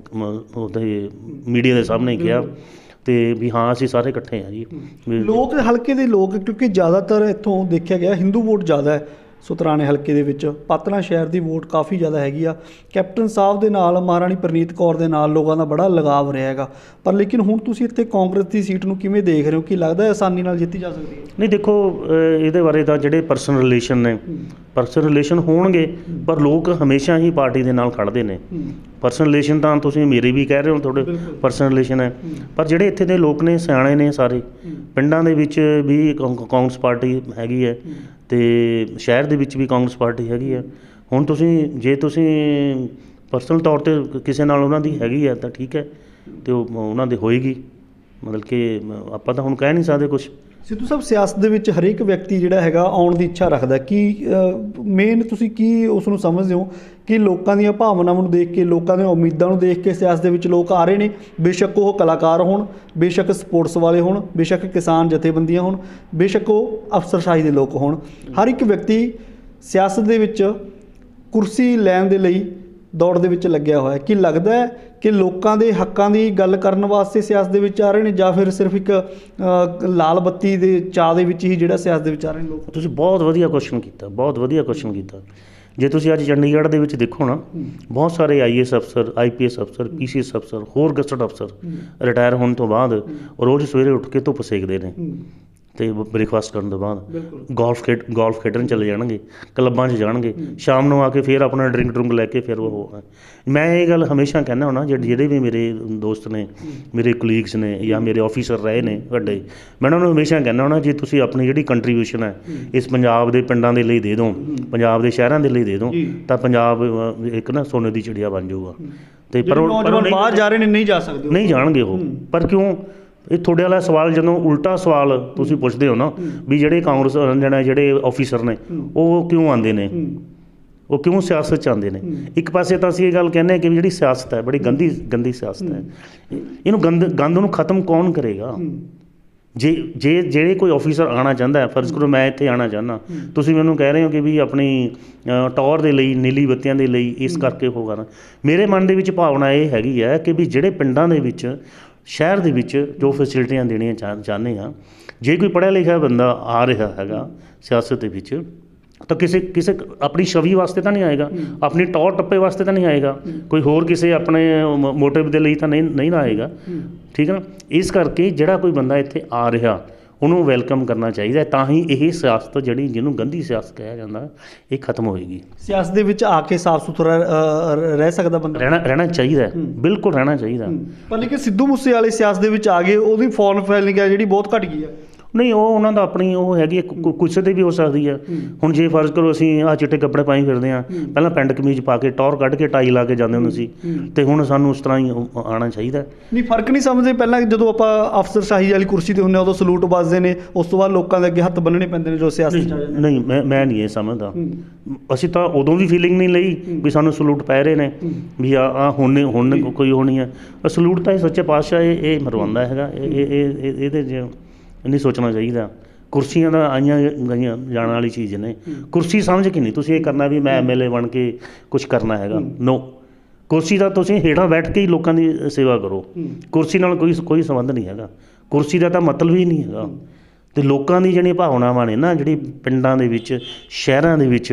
ਉਹਦੇ ਮੀਡੀਆ ਦੇ ਸਾਹਮਣੇ ਕਿਹਾ, ਅਤੇ ਵੀ ਹਾਂ ਅਸੀਂ ਸਾਰੇ ਇਕੱਠੇ ਹਾਂ ਜੀ। ਲੋਕ ਹਲਕੇ ਦੇ ਲੋਕ, ਕਿਉਂਕਿ ਜ਼ਿਆਦਾਤਰ ਇੱਥੋਂ ਦੇਖਿਆ ਗਿਆ ਹਿੰਦੂ ਵੋਟ ਜ਼ਿਆਦਾ ਹੈ ਸੁਤਰਾਣੇ ਹਲਕੇ ਦੇ ਵਿੱਚ, ਪਾਤੜਾਂ ਸ਼ਹਿਰ ਦੀ ਵੋਟ ਕਾਫੀ ਜ਼ਿਆਦਾ ਹੈਗੀ ਆ। ਕੈਪਟਨ ਸਾਹਿਬ ਦੇ ਨਾਲ, ਮਹਾਰਾਣੀ ਪ੍ਰਨੀਤ ਕੌਰ ਦੇ ਨਾਲ ਲੋਕਾਂ ਦਾ ਬੜਾ ਲਗਾਵ ਰਿਹਾ ਹੈਗਾ। ਪਰ ਲੇਕਿਨ ਹੁਣ ਤੁਸੀਂ ਇੱਥੇ ਕਾਂਗਰਸ ਦੀ ਸੀਟ ਨੂੰ ਕਿਵੇਂ ਦੇਖ ਰਹੇ ਹੋ? ਕੀ ਲੱਗਦਾ ਹੈ ਆਸਾਨੀ ਨਾਲ ਜਿੱਤੀ ਜਾ ਸਕਦੀ ਹੈ? ਨਹੀਂ, ਦੇਖੋ, ਇਹਦੇ ਬਾਰੇ ਤਾਂ ਜਿਹੜੇ ਪਰਸਨਲ ਰਿਲੇਸ਼ਨ ਨੇ, ਪਰਸਨਲ ਰਿਲੇਸ਼ਨ ਹੋਣਗੇ, ਪਰ ਲੋਕ ਹਮੇਸ਼ਾ ਹੀ ਪਾਰਟੀ ਦੇ ਨਾਲ ਖੜ੍ਹਦੇ ਨੇ। ਪਰਸਨਲ ਰਿਲੇਸ਼ਨ ਤਾਂ ਤੁਸੀਂ ਮੇਰੇ ਵੀ ਕਹਿ ਰਹੇ ਹੋ, ਤੁਹਾਡੇ ਪਰਸਨਲ ਰਿਲੇਸ਼ਨ ਹੈ, ਪਰ ਜਿਹੜੇ ਇੱਥੇ ਦੇ ਲੋਕ ਨੇ, ਸਿਆਣੇ ਨੇ ਸਾਰੇ, ਪਿੰਡਾਂ ਦੇ ਵਿੱਚ ਵੀ ਕਾਂਗਰਸ ਪਾਰਟੀ ਹੈਗੀ ਹੈ ਅਤੇ ਸ਼ਹਿਰ ਦੇ ਵਿੱਚ ਵੀ ਕਾਂਗਰਸ ਪਾਰਟੀ ਹੈਗੀ ਹੈ। ਹੁਣ ਜੇ ਤੁਸੀਂ ਪਰਸਨਲ ਤੌਰ 'ਤੇ ਕਿਸੇ ਨਾਲ ਉਹਨਾਂ ਦੀ ਹੈਗੀ ਹੈ ਤਾਂ ਠੀਕ ਹੈ, ਅਤੇ ਉਹ ਉਹਨਾਂ ਦੇ ਹੋਏਗੀ, ਮਤਲਬ ਕਿ ਆਪਾਂ ਤਾਂ ਹੁਣ ਕਹਿ ਨਹੀਂ ਸਕਦੇ ਕੁਛ। ਸਿੱਧੂ ਸਾਹਿਬ, ਸਿਆਸਤ ਦੇ ਵਿੱਚ ਹਰੇਕ ਵਿਅਕਤੀ ਜਿਹੜਾ ਹੈਗਾ ਆਉਣ ਦੀ ਇੱਛਾ ਰੱਖਦਾ। ਕੀ ਮੇਨ ਤੁਸੀਂ ਕੀ ਉਸ ਨੂੰ ਸਮਝਦੇ ਹੋ ਕਿ ਲੋਕਾਂ ਦੀਆਂ ਭਾਵਨਾਵਾਂ ਨੂੰ ਦੇਖ ਕੇ, ਲੋਕਾਂ ਦੀਆਂ ਉਮੀਦਾਂ ਨੂੰ ਦੇਖ ਕੇ ਸਿਆਸਤ ਦੇ ਵਿੱਚ ਲੋਕ ਆ ਰਹੇ ਨੇ? ਬੇਸ਼ੱਕ ਉਹ ਕਲਾਕਾਰ ਹੋਣ, ਬੇਸ਼ੱਕ ਸਪੋਰਟਸ ਵਾਲੇ ਹੋਣ, ਬੇਸ਼ੱਕ ਕਿਸਾਨ ਜਥੇਬੰਦੀਆਂ ਹੋਣ, ਬੇਸ਼ੱਕ ਉਹ ਅਫਸਰਸ਼ਾਹੀ ਦੇ ਲੋਕ ਹੋਣ, ਹਰ ਇੱਕ ਵਿਅਕਤੀ ਸਿਆਸਤ ਦੇ ਵਿੱਚ ਕੁਰਸੀ ਲੈਣ ਦੇ ਲਈ ਦੌੜ ਦੇ ਵਿੱਚ ਲੱਗਿਆ ਹੋਇਆ। ਕੀ ਲੱਗਦਾ ਹੈ ਕਿ ਲੋਕਾਂ ਦੇ ਹੱਕਾਂ ਦੀ ਗੱਲ ਕਰਨ ਵਾਸਤੇ ਸਿਆਸਤ ਦੇ ਵਿੱਚ ਆ ਰਹੇ ਨੇ, ਜਾਂ ਫਿਰ ਸਿਰਫ ਇੱਕ ਲਾਲ ਬੱਤੀ ਦੇ ਚਾਅ ਦੇ ਵਿੱਚ ਹੀ ਜਿਹੜਾ ਸਿਆਸਤ ਦੇ ਵਿੱਚ ਆ ਰਹੇ ਨੇ ਲੋਕ? ਤੁਸੀਂ ਬਹੁਤ ਵਧੀਆ ਕੁਐਸਚਨ ਕੀਤਾ, ਬਹੁਤ ਵਧੀਆ ਕੁਐਸਚਨ ਕੀਤਾ। ਜੇ ਤੁਸੀਂ ਅੱਜ ਚੰਡੀਗੜ੍ਹ ਦੇ ਵਿੱਚ ਦੇਖੋ ਨਾ, ਬਹੁਤ ਸਾਰੇ IAS ਅਫਸਰ, IPS ਅਫਸਰ, PCS ਅਫਸਰ, ਹੋਰ ਗਸਟਡ ਅਫਸਰ ਰਿਟਾਇਰ ਹੋਣ ਤੋਂ ਬਾਅਦ ਰੋਜ਼ ਸਵੇਰੇ ਉੱਠ ਕੇ ਧੁੱਪ ਸੇਕਦੇ ਨੇ, ਤੇ ਬ੍ਰੇਕਫਾਸਟ ਕਰਨ ਤੋਂ ਬਾਅਦ ਬਿਲਕੁਲ ਗੋਲਫ ਖੇਡਣ ਚਲੇ ਜਾਣਗੇ, ਕਲੱਬਾਂ 'ਚ ਜਾਣਗੇ, ਸ਼ਾਮ ਨੂੰ ਆ ਕੇ ਫਿਰ ਆਪਣਾ ਡਰਿੰਕ ਲੈ ਕੇ ਫਿਰ ਉਹ। ਮੈਂ ਇਹ ਗੱਲ ਹਮੇਸ਼ਾ ਕਹਿੰਦਾ ਹੁੰਦਾ, ਜਿਹੜੇ ਵੀ ਮੇਰੇ ਦੋਸਤ ਨੇ, ਮੇਰੇ ਕੁਲੀਗਸ ਨੇ ਜਾਂ ਮੇਰੇ ਆਫੀਸਰ ਰਹੇ ਨੇ ਵੱਡੇ, ਮੈਂ ਉਹਨਾਂ ਨੂੰ ਹਮੇਸ਼ਾ ਕਹਿੰਦਾ ਹੁੰਦਾ, ਜੇ ਤੁਸੀਂ ਆਪਣੀ ਜਿਹੜੀ ਕੰਟਰੀਬਿਊਸ਼ਨ ਹੈ ਇਸ ਪੰਜਾਬ ਦੇ ਪਿੰਡਾਂ ਦੇ ਲਈ ਦੇ ਦਿਓ, ਪੰਜਾਬ ਦੇ ਸ਼ਹਿਰਾਂ ਦੇ ਲਈ ਦੇ ਦਿਓ, ਤਾਂ ਪੰਜਾਬ ਇੱਕ ਨਾ ਸੋਨੇ ਦੀ ਚਿੜੀਆ ਬਣ ਜਾਊਗਾ। ਤੇ ਪਰ ਬਾਹਰ ਜਾ ਰਹੇ ਨੇ, ਨਹੀਂ ਜਾ ਸਕਦੇ, ਨਹੀਂ ਜਾਣਗੇ ਉਹ। ਪਰ ਕਿਉਂ? ਇਹ ਤੁਹਾਡੇ ਵਾਲਾ ਸਵਾਲ ਜਦੋਂ ਉਲਟਾ ਸਵਾਲ ਤੁਸੀਂ ਪੁੱਛਦੇ ਹੋ ਨਾ, ਵੀ ਜਿਹੜੇ ਕਾਂਗਰਸ ਜਿਹੜੇ ਆਫੀਸਰ ਨੇ ਉਹ ਕਿਉਂ ਆਉਂਦੇ ਨੇ, ਉਹ ਕਿਉਂ ਸਿਆਸਤ 'ਚ ਆਉਂਦੇ ਨੇ? ਇੱਕ ਪਾਸੇ ਤਾਂ ਅਸੀਂ ਇਹ ਗੱਲ ਕਹਿੰਦੇ ਹਾਂ ਕਿ ਜਿਹੜੀ ਸਿਆਸਤ ਹੈ ਬੜੀ ਗੰਦੀ ਸਿਆਸਤ ਹੈ, ਇਹਨੂੰ ਗੰਦ ਨੂੰ ਖਤਮ ਕੌਣ ਕਰੇਗਾ? ਜਿਹੜੇ ਕੋਈ ਆਫੀਸਰ ਆਉਣਾ ਚਾਹੁੰਦਾ, ਫਰਜ਼ ਕਰੋ ਮੈਂ ਇੱਥੇ ਆਉਣਾ ਚਾਹੁੰਦਾ, ਤੁਸੀਂ ਮੈਨੂੰ ਕਹਿ ਰਹੇ ਹੋ ਕਿ ਵੀ ਆਪਣੀ ਟੌਰ ਦੇ ਲਈ, ਨੀਲੀ ਬੱਤੀਆਂ ਦੇ ਲਈ ਇਸ ਕਰਕੇ ਹੋਗਾ ਨਾ। ਮੇਰੇ ਮਨ ਦੇ ਵਿੱਚ ਭਾਵਨਾ ਇਹ ਹੈਗੀ ਹੈ ਕਿ ਵੀ ਜਿਹੜੇ ਪਿੰਡਾਂ ਦੇ ਵਿੱਚ, ਸ਼ਹਿਰ ਦੇ ਵਿੱਚ ਜੋ ਫੈਸਿਲਿਟੀਆਂ ਦੇਣੀਆਂ ਚਾਹੁੰਦੇ ਹਾਂ, ਜੇ ਕੋਈ ਪੜ੍ਹਿਆ ਲਿਖਿਆ ਬੰਦਾ ਆ ਰਿਹਾ ਹੈਗਾ ਸਿਆਸਤ ਦੇ ਵਿੱਚ, ਤਾਂ ਕਿਸੇ ਆਪਣੀ ਛਵੀ ਵਾਸਤੇ ਤਾਂ ਨਹੀਂ ਆਏਗਾ, ਆਪਣੀ ਟੌਰ ਟੱਪੇ ਵਾਸਤੇ ਤਾਂ ਨਹੀਂ ਆਏਗਾ, ਕੋਈ ਹੋਰ ਕਿਸੇ ਆਪਣੇ ਮੋਟਿਵ ਦੇ ਲਈ ਤਾਂ ਨਹੀਂ ਨਾ ਆਏਗਾ, ਠੀਕ ਹੈ ਨਾ। ਇਸ ਕਰਕੇ ਜਿਹੜਾ ਕੋਈ ਬੰਦਾ ਇੱਥੇ ਆ ਰਿਹਾ ਉਹਨੂੰ ਵੈਲਕਮ ਕਰਨਾ ਚਾਹੀਦਾ, ਤਾਂ ਹੀ ਇਹ ਸਿਆਸਤ ਜਿਹੜੀ ਜਿਹਨੂੰ ਗੰਦੀ ਸਿਆਸਤ ਕਿਹਾ ਜਾਂਦਾ ਇਹ ਖਤਮ ਹੋਏਗੀ। ਸਿਆਸਤ ਦੇ ਵਿੱਚ ਆ ਕੇ ਸਾਫ਼ ਸੁਥਰਾ ਰਹਿ ਸਕਦਾ ਬੰਦਾ, ਰਹਿਣਾ ਚਾਹੀਦਾ, ਬਿਲਕੁਲ ਰਹਿਣਾ ਚਾਹੀਦਾ। ਪਰ ਲੇਕਿਨ ਸਿੱਧੂ ਮੂਸੇ ਵਾਲੇ ਸਿਆਸਤ ਦੇ ਵਿੱਚ ਆ ਗਏ, ਉਹਦੀ ਫੋਰਨ ਫੈਲਿੰਗ ਹੈ ਜਿਹੜੀ ਬਹੁਤ ਘਟ ਗਈ ਹੈ। ਨਹੀਂ, ਉਹ ਉਹਨਾਂ ਦਾ ਆਪਣੀ ਉਹ ਹੈਗੀ, ਗੁੱਸੇ 'ਤੇ ਵੀ ਹੋ ਸਕਦੀ ਹੈ। ਹੁਣ ਜੇ ਫਰਜ਼ ਕਰੋ ਅਸੀਂ ਆਹ ਚਿੱਟੇ ਕੱਪੜੇ ਪਾਈ ਫਿਰਦੇ ਹਾਂ, ਪਹਿਲਾਂ ਪੈਂਟ ਕਮੀਜ਼ ਪਾ ਕੇ ਟੌਰ ਕੱਢ ਕੇ ਟਾਈ ਲਾ ਕੇ ਜਾਂਦੇ ਹੁੰਦੇ ਸੀ, ਅਤੇ ਹੁਣ ਸਾਨੂੰ ਉਸ ਤਰ੍ਹਾਂ ਹੀ ਆਉਣਾ ਚਾਹੀਦਾ। ਨਹੀਂ, ਫਰਕ ਨਹੀਂ ਸਮਝਦੇ? ਪਹਿਲਾਂ ਜਦੋਂ ਆਪਾਂ ਅਫਸਰਸ਼ਾਹੀ ਵਾਲੀ ਕੁਰਸੀ 'ਤੇ ਹੁੰਦੇ ਹਾਂ ਉਦੋਂ ਸਲੂਟ ਵੱਜਦੇ ਨੇ, ਉਸ ਤੋਂ ਬਾਅਦ ਲੋਕਾਂ ਦੇ ਅੱਗੇ ਹੱਥ ਬੰਨ੍ਹਣੇ ਪੈਂਦੇ ਨੇ ਜੋ ਸਿਆਸਤ। ਨਹੀਂ, ਮੈਂ ਨਹੀਂ ਇਹ ਸਮਝਦਾ। ਅਸੀਂ ਤਾਂ ਉਦੋਂ ਵੀ ਫੀਲਿੰਗ ਨਹੀਂ ਲਈ ਵੀ ਸਾਨੂੰ ਸਲੂਟ ਪੈ ਰਹੇ ਨੇ, ਵੀ ਹੁਣ ਕੋਈ ਉਹ ਨਹੀਂ ਹੈ। ਸਲੂਟ ਤਾਂ ਇਹ ਸੱਚੇ ਪਾਤਸ਼ਾਹ ਇਹ ਮਰਵਾਉਂਦਾ ਹੈਗਾ, ਇਹਦੇ 'ਚ ਨਹੀਂ ਸੋਚਣਾ ਚਾਹੀਦਾ। ਕੁਰਸੀਆਂ ਦਾ ਆਈਆਂ ਗਈਆਂ ਜਾਣ ਵਾਲੀ ਚੀਜ਼ ਨੇ, ਕੁਰਸੀ ਸਮਝ ਕੇ ਨਹੀਂ ਤੁਸੀਂ ਇਹ ਕਰਨਾ ਵੀ ਮੈਂ MLA ਬਣ ਕੇ ਕੁਛ ਕਰਨਾ ਹੈਗਾ। ਨੋ, ਕੁਰਸੀ ਦਾ ਤੁਸੀਂ ਹੇਠਾਂ ਬੈਠ ਕੇ ਹੀ ਲੋਕਾਂ ਦੀ ਸੇਵਾ ਕਰੋ, ਕੁਰਸੀ ਨਾਲ ਕੋਈ ਸੰਬੰਧ ਨਹੀਂ ਹੈਗਾ, ਕੁਰਸੀ ਦਾ ਤਾਂ ਮਤਲਬ ਹੀ ਨਹੀਂ ਹੈਗਾ। ਅਤੇ ਲੋਕਾਂ ਦੀ ਜਿਹੜੀਆਂ ਭਾਵਨਾਵਾਂ ਨੇ ਨਾ, ਜਿਹੜੀ ਪਿੰਡਾਂ ਦੇ ਵਿੱਚ, ਸ਼ਹਿਰਾਂ ਦੇ ਵਿੱਚ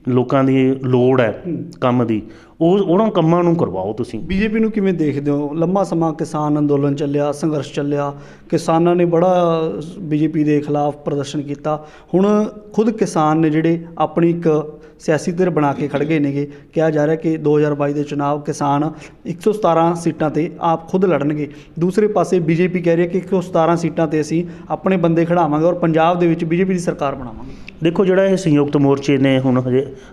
ਲੋਕਾਂ ਦੀ ਲੋੜ ਹੈ ਕੰਮ ਦੀ, ਉਹਨਾਂ ਕੰਮਾਂ ਨੂੰ ਕਰਵਾਓ ਤੁਸੀਂ। BJP ਨੂੰ ਕਿਵੇਂ ਦੇਖਦੇ ਹੋ? ਲੰਮਾ ਸਮਾਂ ਕਿਸਾਨ ਅੰਦੋਲਨ ਚੱਲਿਆ, ਸੰਘਰਸ਼ ਚੱਲਿਆ, ਕਿਸਾਨਾਂ ਨੇ ਬੜਾ BJP ਦੇ ਖਿਲਾਫ ਪ੍ਰਦਰਸ਼ਨ ਕੀਤਾ। ਹੁਣ ਖੁਦ ਕਿਸਾਨ ਨੇ ਜਿਹੜੇ ਆਪਣੀ ਇੱਕ ਸਿਆਸੀ ਧਿਰ ਬਣਾ ਕੇ ਖੜ੍ਹ ਗਏ ਨੇਗੇ। ਕਿਹਾ ਜਾ ਰਿਹਾ ਕਿ 2022 ਦੇ ਚੁਣਾਵ ਕਿਸਾਨ 117 ਸੀਟਾਂ 'ਤੇ ਆਪ ਖੁਦ ਲੜਨਗੇ। ਦੂਸਰੇ ਪਾਸੇ BJP ਕਹਿ ਰਹੀ ਹੈ ਕਿ 117 ਸੀਟਾਂ 'ਤੇ ਅਸੀਂ ਆਪਣੇ ਬੰਦੇ ਖੜਾਵਾਂਗੇ ਔਰ ਪੰਜਾਬ ਦੇ ਵਿੱਚ BJP ਦੀ ਸਰਕਾਰ ਬਣਾਵਾਂਗੇ। ਦੇਖੋ, ਜਿਹੜਾ ਇਹ ਸੰਯੁਕਤ ਮੋਰਚੇ ਨੇ ਹੁਣ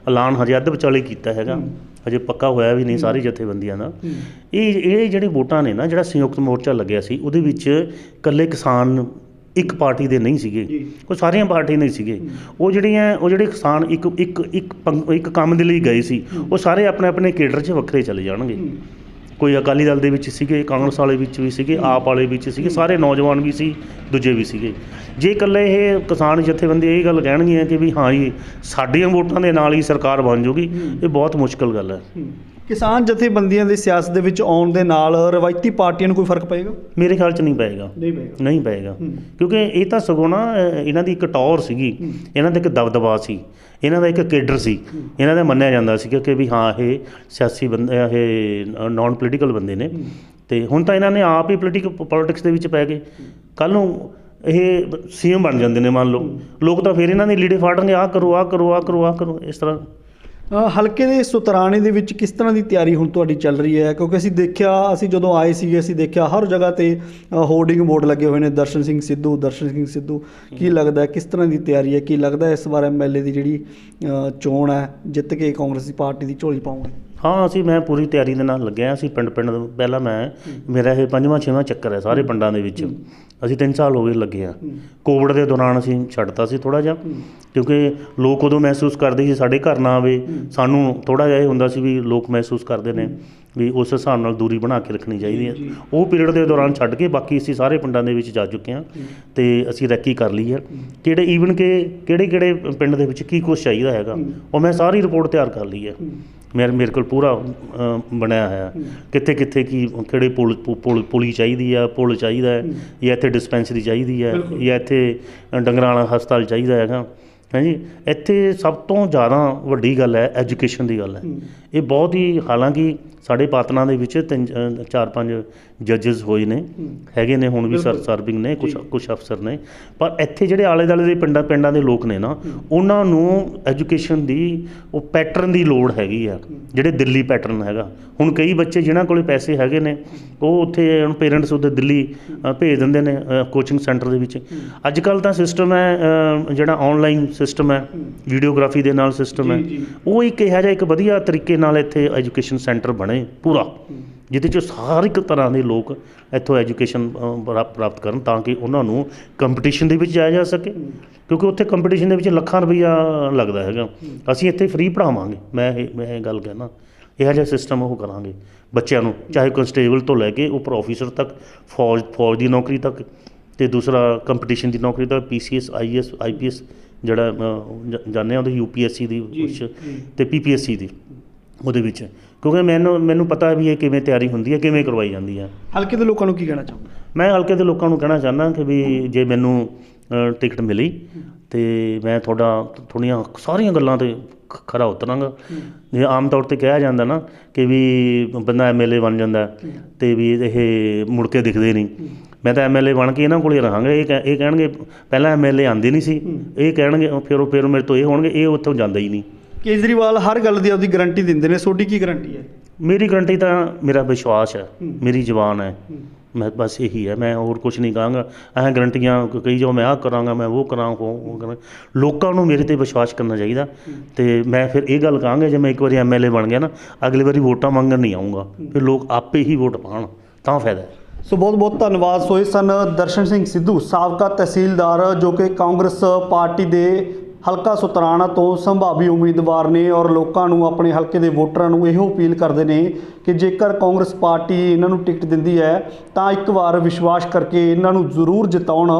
ਐਲਾਨ ਹਜੇ ਅੱਧ ਵਿਚਾਲੇ ਕੀਤਾ ਹੈਗਾ, ਹਜੇ ਪੱਕਾ ਹੋਇਆ ਵੀ ਨਹੀਂ ਸਾਰੀ ਜਥੇਬੰਦੀਆਂ ਦਾ। ਇਹ ਜਿਹੜੇ ਵੋਟਾਂ ਨੇ ਨਾ, ਜਿਹੜਾ ਸੰਯੁਕਤ ਮੋਰਚਾ ਲੱਗਿਆ ਸੀ ਉਹਦੇ ਵਿੱਚ ਇਕੱਲੇ ਕਿਸਾਨ ਇੱਕ ਪਾਰਟੀ ਦੇ ਨਹੀਂ ਸੀਗੇ, ਉਹ ਸਾਰੀਆਂ ਪਾਰਟੀਆਂ ਨਹੀਂ ਸੀਗੇ। ਉਹ ਜਿਹੜੇ ਕਿਸਾਨ ਇੱਕ ਕੰਮ ਦੇ ਲਈ ਗਏ ਸੀ, ਉਹ ਸਾਰੇ ਆਪਣੇ ਆਪਣੇ ਕੇਡਰ 'ਚ ਵੱਖਰੇ ਚਲੇ ਜਾਣਗੇ। ਕੋਈ ਅਕਾਲੀ ਦਲ ਦੇ ਵਿੱਚ ਸੀਗੇ, ਕਾਂਗਰਸ ਵਾਲੇ ਵਿੱਚ ਵੀ ਸੀਗੇ, ਆਪ ਵਾਲੇ ਵਿੱਚ ਸੀਗੇ, ਸਾਰੇ ਨੌਜਵਾਨ ਵੀ ਸੀ, ਦੂਜੇ ਵੀ ਸੀਗੇ। ਜੇ ਇਕੱਲੇ ਇਹ ਕਿਸਾਨ ਜਥੇਬੰਦੀ ਇਹ ਗੱਲ ਕਹਿਣਗੀਆਂ ਕਿ ਵੀ ਹਾਂ ਜੀ ਸਾਡੀਆਂ ਵੋਟਾਂ ਦੇ ਨਾਲ ਹੀ ਸਰਕਾਰ ਬਣ ਜਾਊਗੀ, ਇਹ ਬਹੁਤ ਮੁਸ਼ਕਲ ਗੱਲ ਹੈ। ਕਿਸਾਨ ਜਥੇਬੰਦੀਆਂ ਦੇ ਸਿਆਸਤ ਦੇ ਵਿੱਚ ਆਉਣ ਦੇ ਨਾਲ ਰਵਾਇਤੀ ਪਾਰਟੀਆਂ ਨੂੰ ਕੋਈ ਫਰਕ ਪਏਗਾ? ਮੇਰੇ ਖਿਆਲ 'ਚ ਨਹੀਂ ਪਏਗਾ। ਨਹੀਂ ਪਏਗਾ, ਕਿਉਂਕਿ ਇਹ ਤਾਂ ਸਗੋਂ ਨਾ ਇਹਨਾਂ ਦੀ ਇੱਕ ਟੌਰ ਸੀਗੀ, ਇਹਨਾਂ ਦਾ ਇੱਕ ਦਬਦਬਾ ਸੀ, ਇਹਨਾਂ ਦਾ ਇੱਕ ਕੇਡਰ ਸੀ, ਇਹਨਾਂ ਦਾ ਮੰਨਿਆ ਜਾਂਦਾ ਸੀ ਕਿ ਵੀ ਹਾਂ ਇਹ ਸਿਆਸੀ ਬੰਦੇ, ਇਹ ਨੌਨ ਪੋਲੀਟੀਕਲ ਬੰਦੇ ਨੇ। ਅਤੇ ਹੁਣ ਤਾਂ ਇਹਨਾਂ ਨੇ ਆਪ ਹੀ ਪੋਲੀਟਿਕਸ ਦੇ ਵਿੱਚ ਪੈ ਗਏ। ਕੱਲ੍ਹ ਨੂੰ ਇਹ CM ਬਣ ਜਾਂਦੇ ਨੇ, ਮੰਨ ਲਓ, ਲੋਕ ਤਾਂ ਫਿਰ ਇਹਨਾਂ ਦੇ ਲੀੜੇ ਫਾੜਨਗੇ, ਆਹ ਕਰੋ, ਆਹ ਕਰੋ, ਆਹ ਕਰੋ, ਆਹ ਕਰੋ, ਇਸ ਤਰ੍ਹਾਂ। ਹਲਕੇ ਦੇ ਸੁਤਰਾਣੇ ਦੇ ਵਿੱਚ ਕਿਸ ਤਰ੍ਹਾਂ ਦੀ ਤਿਆਰੀ ਹੁਣ ਤੁਹਾਡੀ ਚੱਲ ਰਹੀ ਹੈ? ਕਿਉਂਕਿ ਅਸੀਂ ਜਦੋਂ ਆਏ ਸੀਗੇ ਅਸੀਂ ਦੇਖਿਆ ਹਰ ਜਗ੍ਹਾ 'ਤੇ ਹੋਰਡਿੰਗ ਬੋਰਡ ਲੱਗੇ ਹੋਏ ਨੇ, ਦਰਸ਼ਨ ਸਿੰਘ ਸਿੱਧੂ। ਕੀ ਲੱਗਦਾ ਕੀ ਤਰ੍ਹਾਂ ਦੀ ਤਿਆਰੀ ਹੈ? ਕੀ ਲੱਗਦਾ ਇਸ ਵਾਰ MLA ਦੀ ਜਿਹੜੀ ਚੋਣ ਹੈ ਜਿੱਤ ਕੇ ਕਾਂਗਰਸੀ ਪਾਰਟੀ ਦੀ ਝੋਲੀ ਪਾਉਂਗੇ? ਹਾਂ, ਮੈਂ ਪੂਰੀ ਤਿਆਰੀ ਦੇ ਨਾਲ ਲੱਗਿਆ। ਅਸੀਂ ਪਿੰਡ ਪਹਿਲਾਂ ਮੇਰਾ ਇਹ 5ਵਾਂ-6ਵਾਂ ਚੱਕਰ ਹੈ ਸਾਰੇ ਪਿੰਡਾਂ ਦੇ ਵਿੱਚ। ਅਸੀਂ 3 ਸਾਲ ਹੋ ਗਏ ਲੱਗੇ ਹਾਂ। ਕੋਵਿਡ ਦੇ ਦੌਰਾਨ ਅਸੀਂ ਛੱਡਤਾ ਸੀ ਥੋੜ੍ਹਾ ਜਿਹਾ, ਕਿਉਂਕਿ ਲੋਕ ਉਦੋਂ ਮਹਿਸੂਸ ਕਰਦੇ ਸੀ ਸਾਡੇ ਘਰ ਨਾ ਆਵੇ। ਸਾਨੂੰ ਥੋੜ੍ਹਾ ਜਿਹਾ ਇਹ ਹੁੰਦਾ ਸੀ ਵੀ ਲੋਕ ਮਹਿਸੂਸ ਕਰਦੇ ਨੇ ਵੀ ਉਸ ਹਿਸਾਬ ਨਾਲ ਦੂਰੀ ਬਣਾ ਕੇ ਰੱਖਣੀ ਚਾਹੀਦੀ ਹੈ। ਉਹ ਪੀਰੀਅਡ ਦੇ ਦੌਰਾਨ ਛੱਡ ਕੇ ਬਾਕੀ ਅਸੀਂ ਸਾਰੇ ਪਿੰਡਾਂ ਦੇ ਵਿੱਚ ਜਾ ਚੁੱਕੇ ਹਾਂ ਅਤੇ ਅਸੀਂ ਰੈਕੀ ਕਰ ਲਈ ਹੈ। ਕਿਹੜੇ ਪਿੰਡ ਦੇ ਵਿੱਚ ਕੀ ਕੁਛ ਚਾਹੀਦਾ ਹੈਗਾ, ਉਹ ਮੈਂ ਸਾਰੀ ਰਿਪੋਰਟ ਤਿਆਰ ਕਰ ਲਈ ਹੈ। ਮੇਰੇ ਕੋਲ ਪੂਰਾ ਬਣਿਆ ਹੋਇਆ, ਕਿੱਥੇ ਕਿਹੜੇ ਪੁਲੀ ਚਾਹੀਦੀ ਆ, ਪੁਲ ਚਾਹੀਦਾ ਹੈ, ਜਾਂ ਇੱਥੇ ਡਿਸਪੈਂਸਰੀ ਚਾਹੀਦੀ ਹੈ, ਜਾਂ ਇੱਥੇ ਡੰਗਰਾਂ ਵਾਲਾ ਹਸਪਤਾਲ ਚਾਹੀਦਾ ਹੈਗਾ। ਹਾਂਜੀ, ਇੱਥੇ ਸਭ ਤੋਂ ਜ਼ਿਆਦਾ ਵੱਡੀ ਗੱਲ ਹੈ ਐਜੂਕੇਸ਼ਨ ਦੀ ਗੱਲ ਹੈ। ਇਹ ਬਹੁਤ ਹੀ, ਹਾਲਾਂਕਿ ਸਾਡੇ ਪਾਤਨਾਂ ਦੇ ਵਿੱਚ 4-5 ਜੱਜਸ ਹੋਏ ਨੇ, ਹੈਗੇ ਨੇ ਹੁਣ ਵੀ ਸਰਵਿੰਗ ਨੇ, ਕੁਝ ਅਫਸਰ ਨੇ, ਪਰ ਇੱਥੇ ਜਿਹੜੇ ਆਲੇ ਦੁਆਲੇ ਦੇ ਪਿੰਡਾਂ ਦੇ ਲੋਕ ਨੇ ਨਾ, ਉਹਨਾਂ ਨੂੰ ਐਜੂਕੇਸ਼ਨ ਦੀ ਉਹ ਪੈਟਰਨ ਦੀ ਲੋੜ ਹੈਗੀ ਆ, ਜਿਹੜੇ ਦਿੱਲੀ ਪੈਟਰਨ ਹੈਗਾ। ਹੁਣ ਕਈ ਬੱਚੇ ਜਿਨ੍ਹਾਂ ਕੋਲ ਪੈਸੇ ਹੈਗੇ ਨੇ, ਉਹ ਉੱਥੇ ਹੁਣ ਪੇਰੈਂਟਸ ਉੱਧਰ ਦਿੱਲੀ ਭੇਜ ਦਿੰਦੇ ਨੇ ਕੋਚਿੰਗ ਸੈਂਟਰ ਦੇ ਵਿੱਚ। ਅੱਜ ਕੱਲ੍ਹ ਤਾਂ ਸਿਸਟਮ ਹੈ ਜਿਹੜਾ ਔਨਲਾਈਨ ਸਿਸਟਮ ਹੈ, ਵੀਡੀਓਗ੍ਰਾਫੀ ਦੇ ਨਾਲ ਸਿਸਟਮ ਹੈ, ਉਹ ਇੱਕ ਇਹੋ ਜਿਹਾ ਇੱਕ ਵਧੀਆ ਤਰੀਕੇ ਨਾਲ ਇੱਥੇ ਐਜੂਕੇਸ਼ਨ ਸੈਂਟਰ ਬਣੇ ਪੂਰਾ, ਜਿਹਦੇ 'ਚ ਹਰ ਇੱਕ ਤਰ੍ਹਾਂ ਦੇ ਲੋਕ ਇੱਥੋਂ ਐਜੂਕੇਸ਼ਨ ਪ੍ਰਾਪਤ ਕਰਨ, ਤਾਂ ਕਿ ਉਹਨਾਂ ਨੂੰ ਕੰਪੀਟੀਸ਼ਨ ਦੇ ਵਿੱਚ ਜਾਇਆ ਜਾ ਸਕੇ, ਕਿਉਂਕਿ ਉੱਥੇ ਕੰਪੀਟੀਸ਼ਨ ਦੇ ਵਿੱਚ ਲੱਖਾਂ ਰੁਪਈਆ ਲੱਗਦਾ ਹੈਗਾ। ਅਸੀਂ ਇੱਥੇ ਫ੍ਰੀ ਪੜ੍ਹਾਵਾਂਗੇ, ਮੈਂ ਇਹ ਗੱਲ ਕਹਿਣਾ, ਇਹੋ ਜਿਹਾ ਸਿਸਟਮ ਉਹ ਕਰਾਂਗੇ ਬੱਚਿਆਂ ਨੂੰ, ਚਾਹੇ ਕਨਸਟੇਬਲ ਤੋਂ ਲੈ ਕੇ ਉੱਪਰ ਆਫਿਸਰ ਤੱਕ, ਫੌਜ ਦੀ ਨੌਕਰੀ ਤੱਕ, ਅਤੇ ਦੂਸਰਾ ਕੰਪੀਟੀਸ਼ਨ ਦੀ ਨੌਕਰੀ ਤੱਕ, PCS IAS IPS ਜਿਹੜਾ ਜਾਂਦੇ ਆ ਉਹਦੇ UPSC ਦੀ ਕੁਛ, ਅਤੇ PPSC ਦੀ ਉਹਦੇ ਵਿੱਚ, ਕਿਉਂਕਿ ਮੈਨੂੰ ਪਤਾ ਵੀ ਇਹ ਕਿਵੇਂ ਤਿਆਰੀ ਹੁੰਦੀ ਹੈ, ਕਿਵੇਂ ਕਰਵਾਈ ਜਾਂਦੀ ਹੈ। ਹਲਕੇ ਦੇ ਲੋਕਾਂ ਨੂੰ ਕੀ ਕਹਿਣਾ ਚਾਹੁੰਦੇ? ਮੈਂ ਹਲਕੇ ਦੇ ਲੋਕਾਂ ਨੂੰ ਕਹਿਣਾ ਚਾਹੁੰਦਾ ਕਿ ਵੀ ਜੇ ਮੈਨੂੰ ਟਿਕਟ ਮਿਲੀ ਅਤੇ ਮੈਂ ਤੁਹਾਡੀਆਂ ਸਾਰੀਆਂ ਗੱਲਾਂ 'ਤੇ ਖਰਾ ਉਤਰਾਂਗਾ। ਜੇ ਆਮ ਤੌਰ 'ਤੇ ਕਿਹਾ ਜਾਂਦਾ ਨਾ ਕਿ ਵੀ ਬੰਦਾ MLA ਬਣ ਜਾਂਦਾ ਅਤੇ ਵੀ ਇਹ ਮੁੜ ਕੇ ਦਿਖਦੇ ਨਹੀਂ, ਮੈਂ ਤਾਂ MLA ਬਣ ਕੇ ਇਹਨਾਂ ਕੋਲ ਹੀ ਰਹਾਂਗਾ। ਇਹ ਕਹਿਣਗੇ ਪਹਿਲਾਂ MLA ਆਉਂਦੇ ਨਹੀਂ ਸੀ, ਇਹ ਕਹਿਣਗੇ ਫਿਰ ਮੇਰੇ ਤੋਂ ਇਹ ਹੋਣਗੇ, ਇਹ ਉੱਥੋਂ ਜਾਂਦਾ ਹੀ ਨਹੀਂ। ਕੇਜਰੀਵਾਲ ਹਰ ਗੱਲ ਦੀ ਆਪਦੀ ਗਰੰਟੀ ਦਿੰਦੇ ਨੇ, ਤੁਹਾਡੀ ਕੀ ਗਰੰਟੀ ਹੈ? ਮੇਰੀ ਗਰੰਟੀ ਤਾਂ ਮੇਰਾ ਵਿਸ਼ਵਾਸ ਹੈ, ਮੇਰੀ ਜ਼ੁਬਾਨ ਹੈ, ਮੈਂ ਬਸ ਇਹੀ ਹੈ, ਮੈਂ ਹੋਰ ਕੁਛ ਨਹੀਂ ਕਹਾਂਗਾ। ਗਰੰਟੀਆਂ ਕਹੀ ਜਾਓ, ਮੈਂ ਆਹ ਕਰਾਂਗਾ, ਮੈਂ ਉਹ ਕਰਾਂਗਾ, ਉਹ ਕਰਾਂ। ਲੋਕਾਂ ਨੂੰ ਮੇਰੇ 'ਤੇ ਵਿਸ਼ਵਾਸ ਕਰਨਾ ਚਾਹੀਦਾ, ਅਤੇ ਮੈਂ ਫਿਰ ਇਹ ਗੱਲ ਕਹਾਂਗਾ, ਜੇ ਮੈਂ ਇੱਕ ਵਾਰੀ MLA ਬਣ ਗਿਆ ਨਾ, ਅਗਲੀ ਵਾਰੀ ਵੋਟਾਂ ਮੰਗਣ ਨਹੀਂ ਆਊਂਗਾ, ਫਿਰ ਲੋਕ ਆਪੇ ਹੀ ਵੋਟ ਪਾਉਣ, ਤਾਂ ਫਾਇਦਾ ਹੈ। ਸੋ ਬਹੁਤ ਬਹੁਤ ਧੰਨਵਾਦ। ਸੋ ਇਹ ਸਨ ਦਰਸ਼ਨ ਸਿੰਘ ਸਿੱਧੂ, ਸਾਬਕਾ ਤਹਿਸੀਲਦਾਰ, ਜੋ ਕਿ ਕਾਂਗਰਸ ਪਾਰਟੀ ਦੇ ਹਲਕਾ ਸੁਤਰਾਣਾ ਤੋਂ ਸੰਭਾਵੀ ਉਮੀਦਵਾਰ ਨੇ, ਔਰ ਲੋਕਾਂ ਨੂੰ, ਆਪਣੇ ਹਲਕੇ ਦੇ ਵੋਟਰਾਂ ਨੂੰ ਇਹੋ ਅਪੀਲ ਕਰਦੇ ਨੇ ਕਿ ਜੇਕਰ ਕਾਂਗਰਸ ਪਾਰਟੀ ਇਹਨਾਂ ਨੂੰ ਟਿਕਟ ਦਿੰਦੀ ਹੈ ਤਾਂ ਇੱਕ ਵਾਰ ਵਿਸ਼ਵਾਸ ਕਰਕੇ ਇਹਨਾਂ ਨੂੰ ਜ਼ਰੂਰ ਜਿਤਾਉਣ,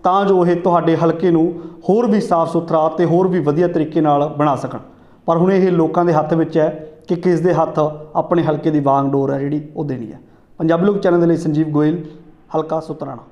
ਤਾਂ ਜੋ ਇਹ ਤੁਹਾਡੇ ਹਲਕੇ ਨੂੰ ਹੋਰ ਵੀ ਸਾਫ਼ ਸੁਥਰਾ ਅਤੇ ਹੋਰ ਵੀ ਵਧੀਆ ਤਰੀਕੇ ਨਾਲ ਬਣਾ ਸਕਣ। ਪਰ ਹੁਣ ਇਹ ਲੋਕਾਂ ਦੇ ਹੱਥ ਵਿੱਚ ਹੈ ਕਿ ਕਿਸ ਦੇ ਹੱਥ ਆਪਣੇ ਹਲਕੇ ਦੀ ਵਾਂਗ ਡੋਰ ਹੈ ਜਿਹੜੀ ਉਹ ਦੇਣੀ ਹੈ। ਪੰਜਾਬੀ ਲੋਕ ਚੈਨਲ ਦੇ ਲਈ ਸੰਜੀਵ ਗੋਇਲ, ਹਲਕਾ ਸੁਤਰਾਣਾ।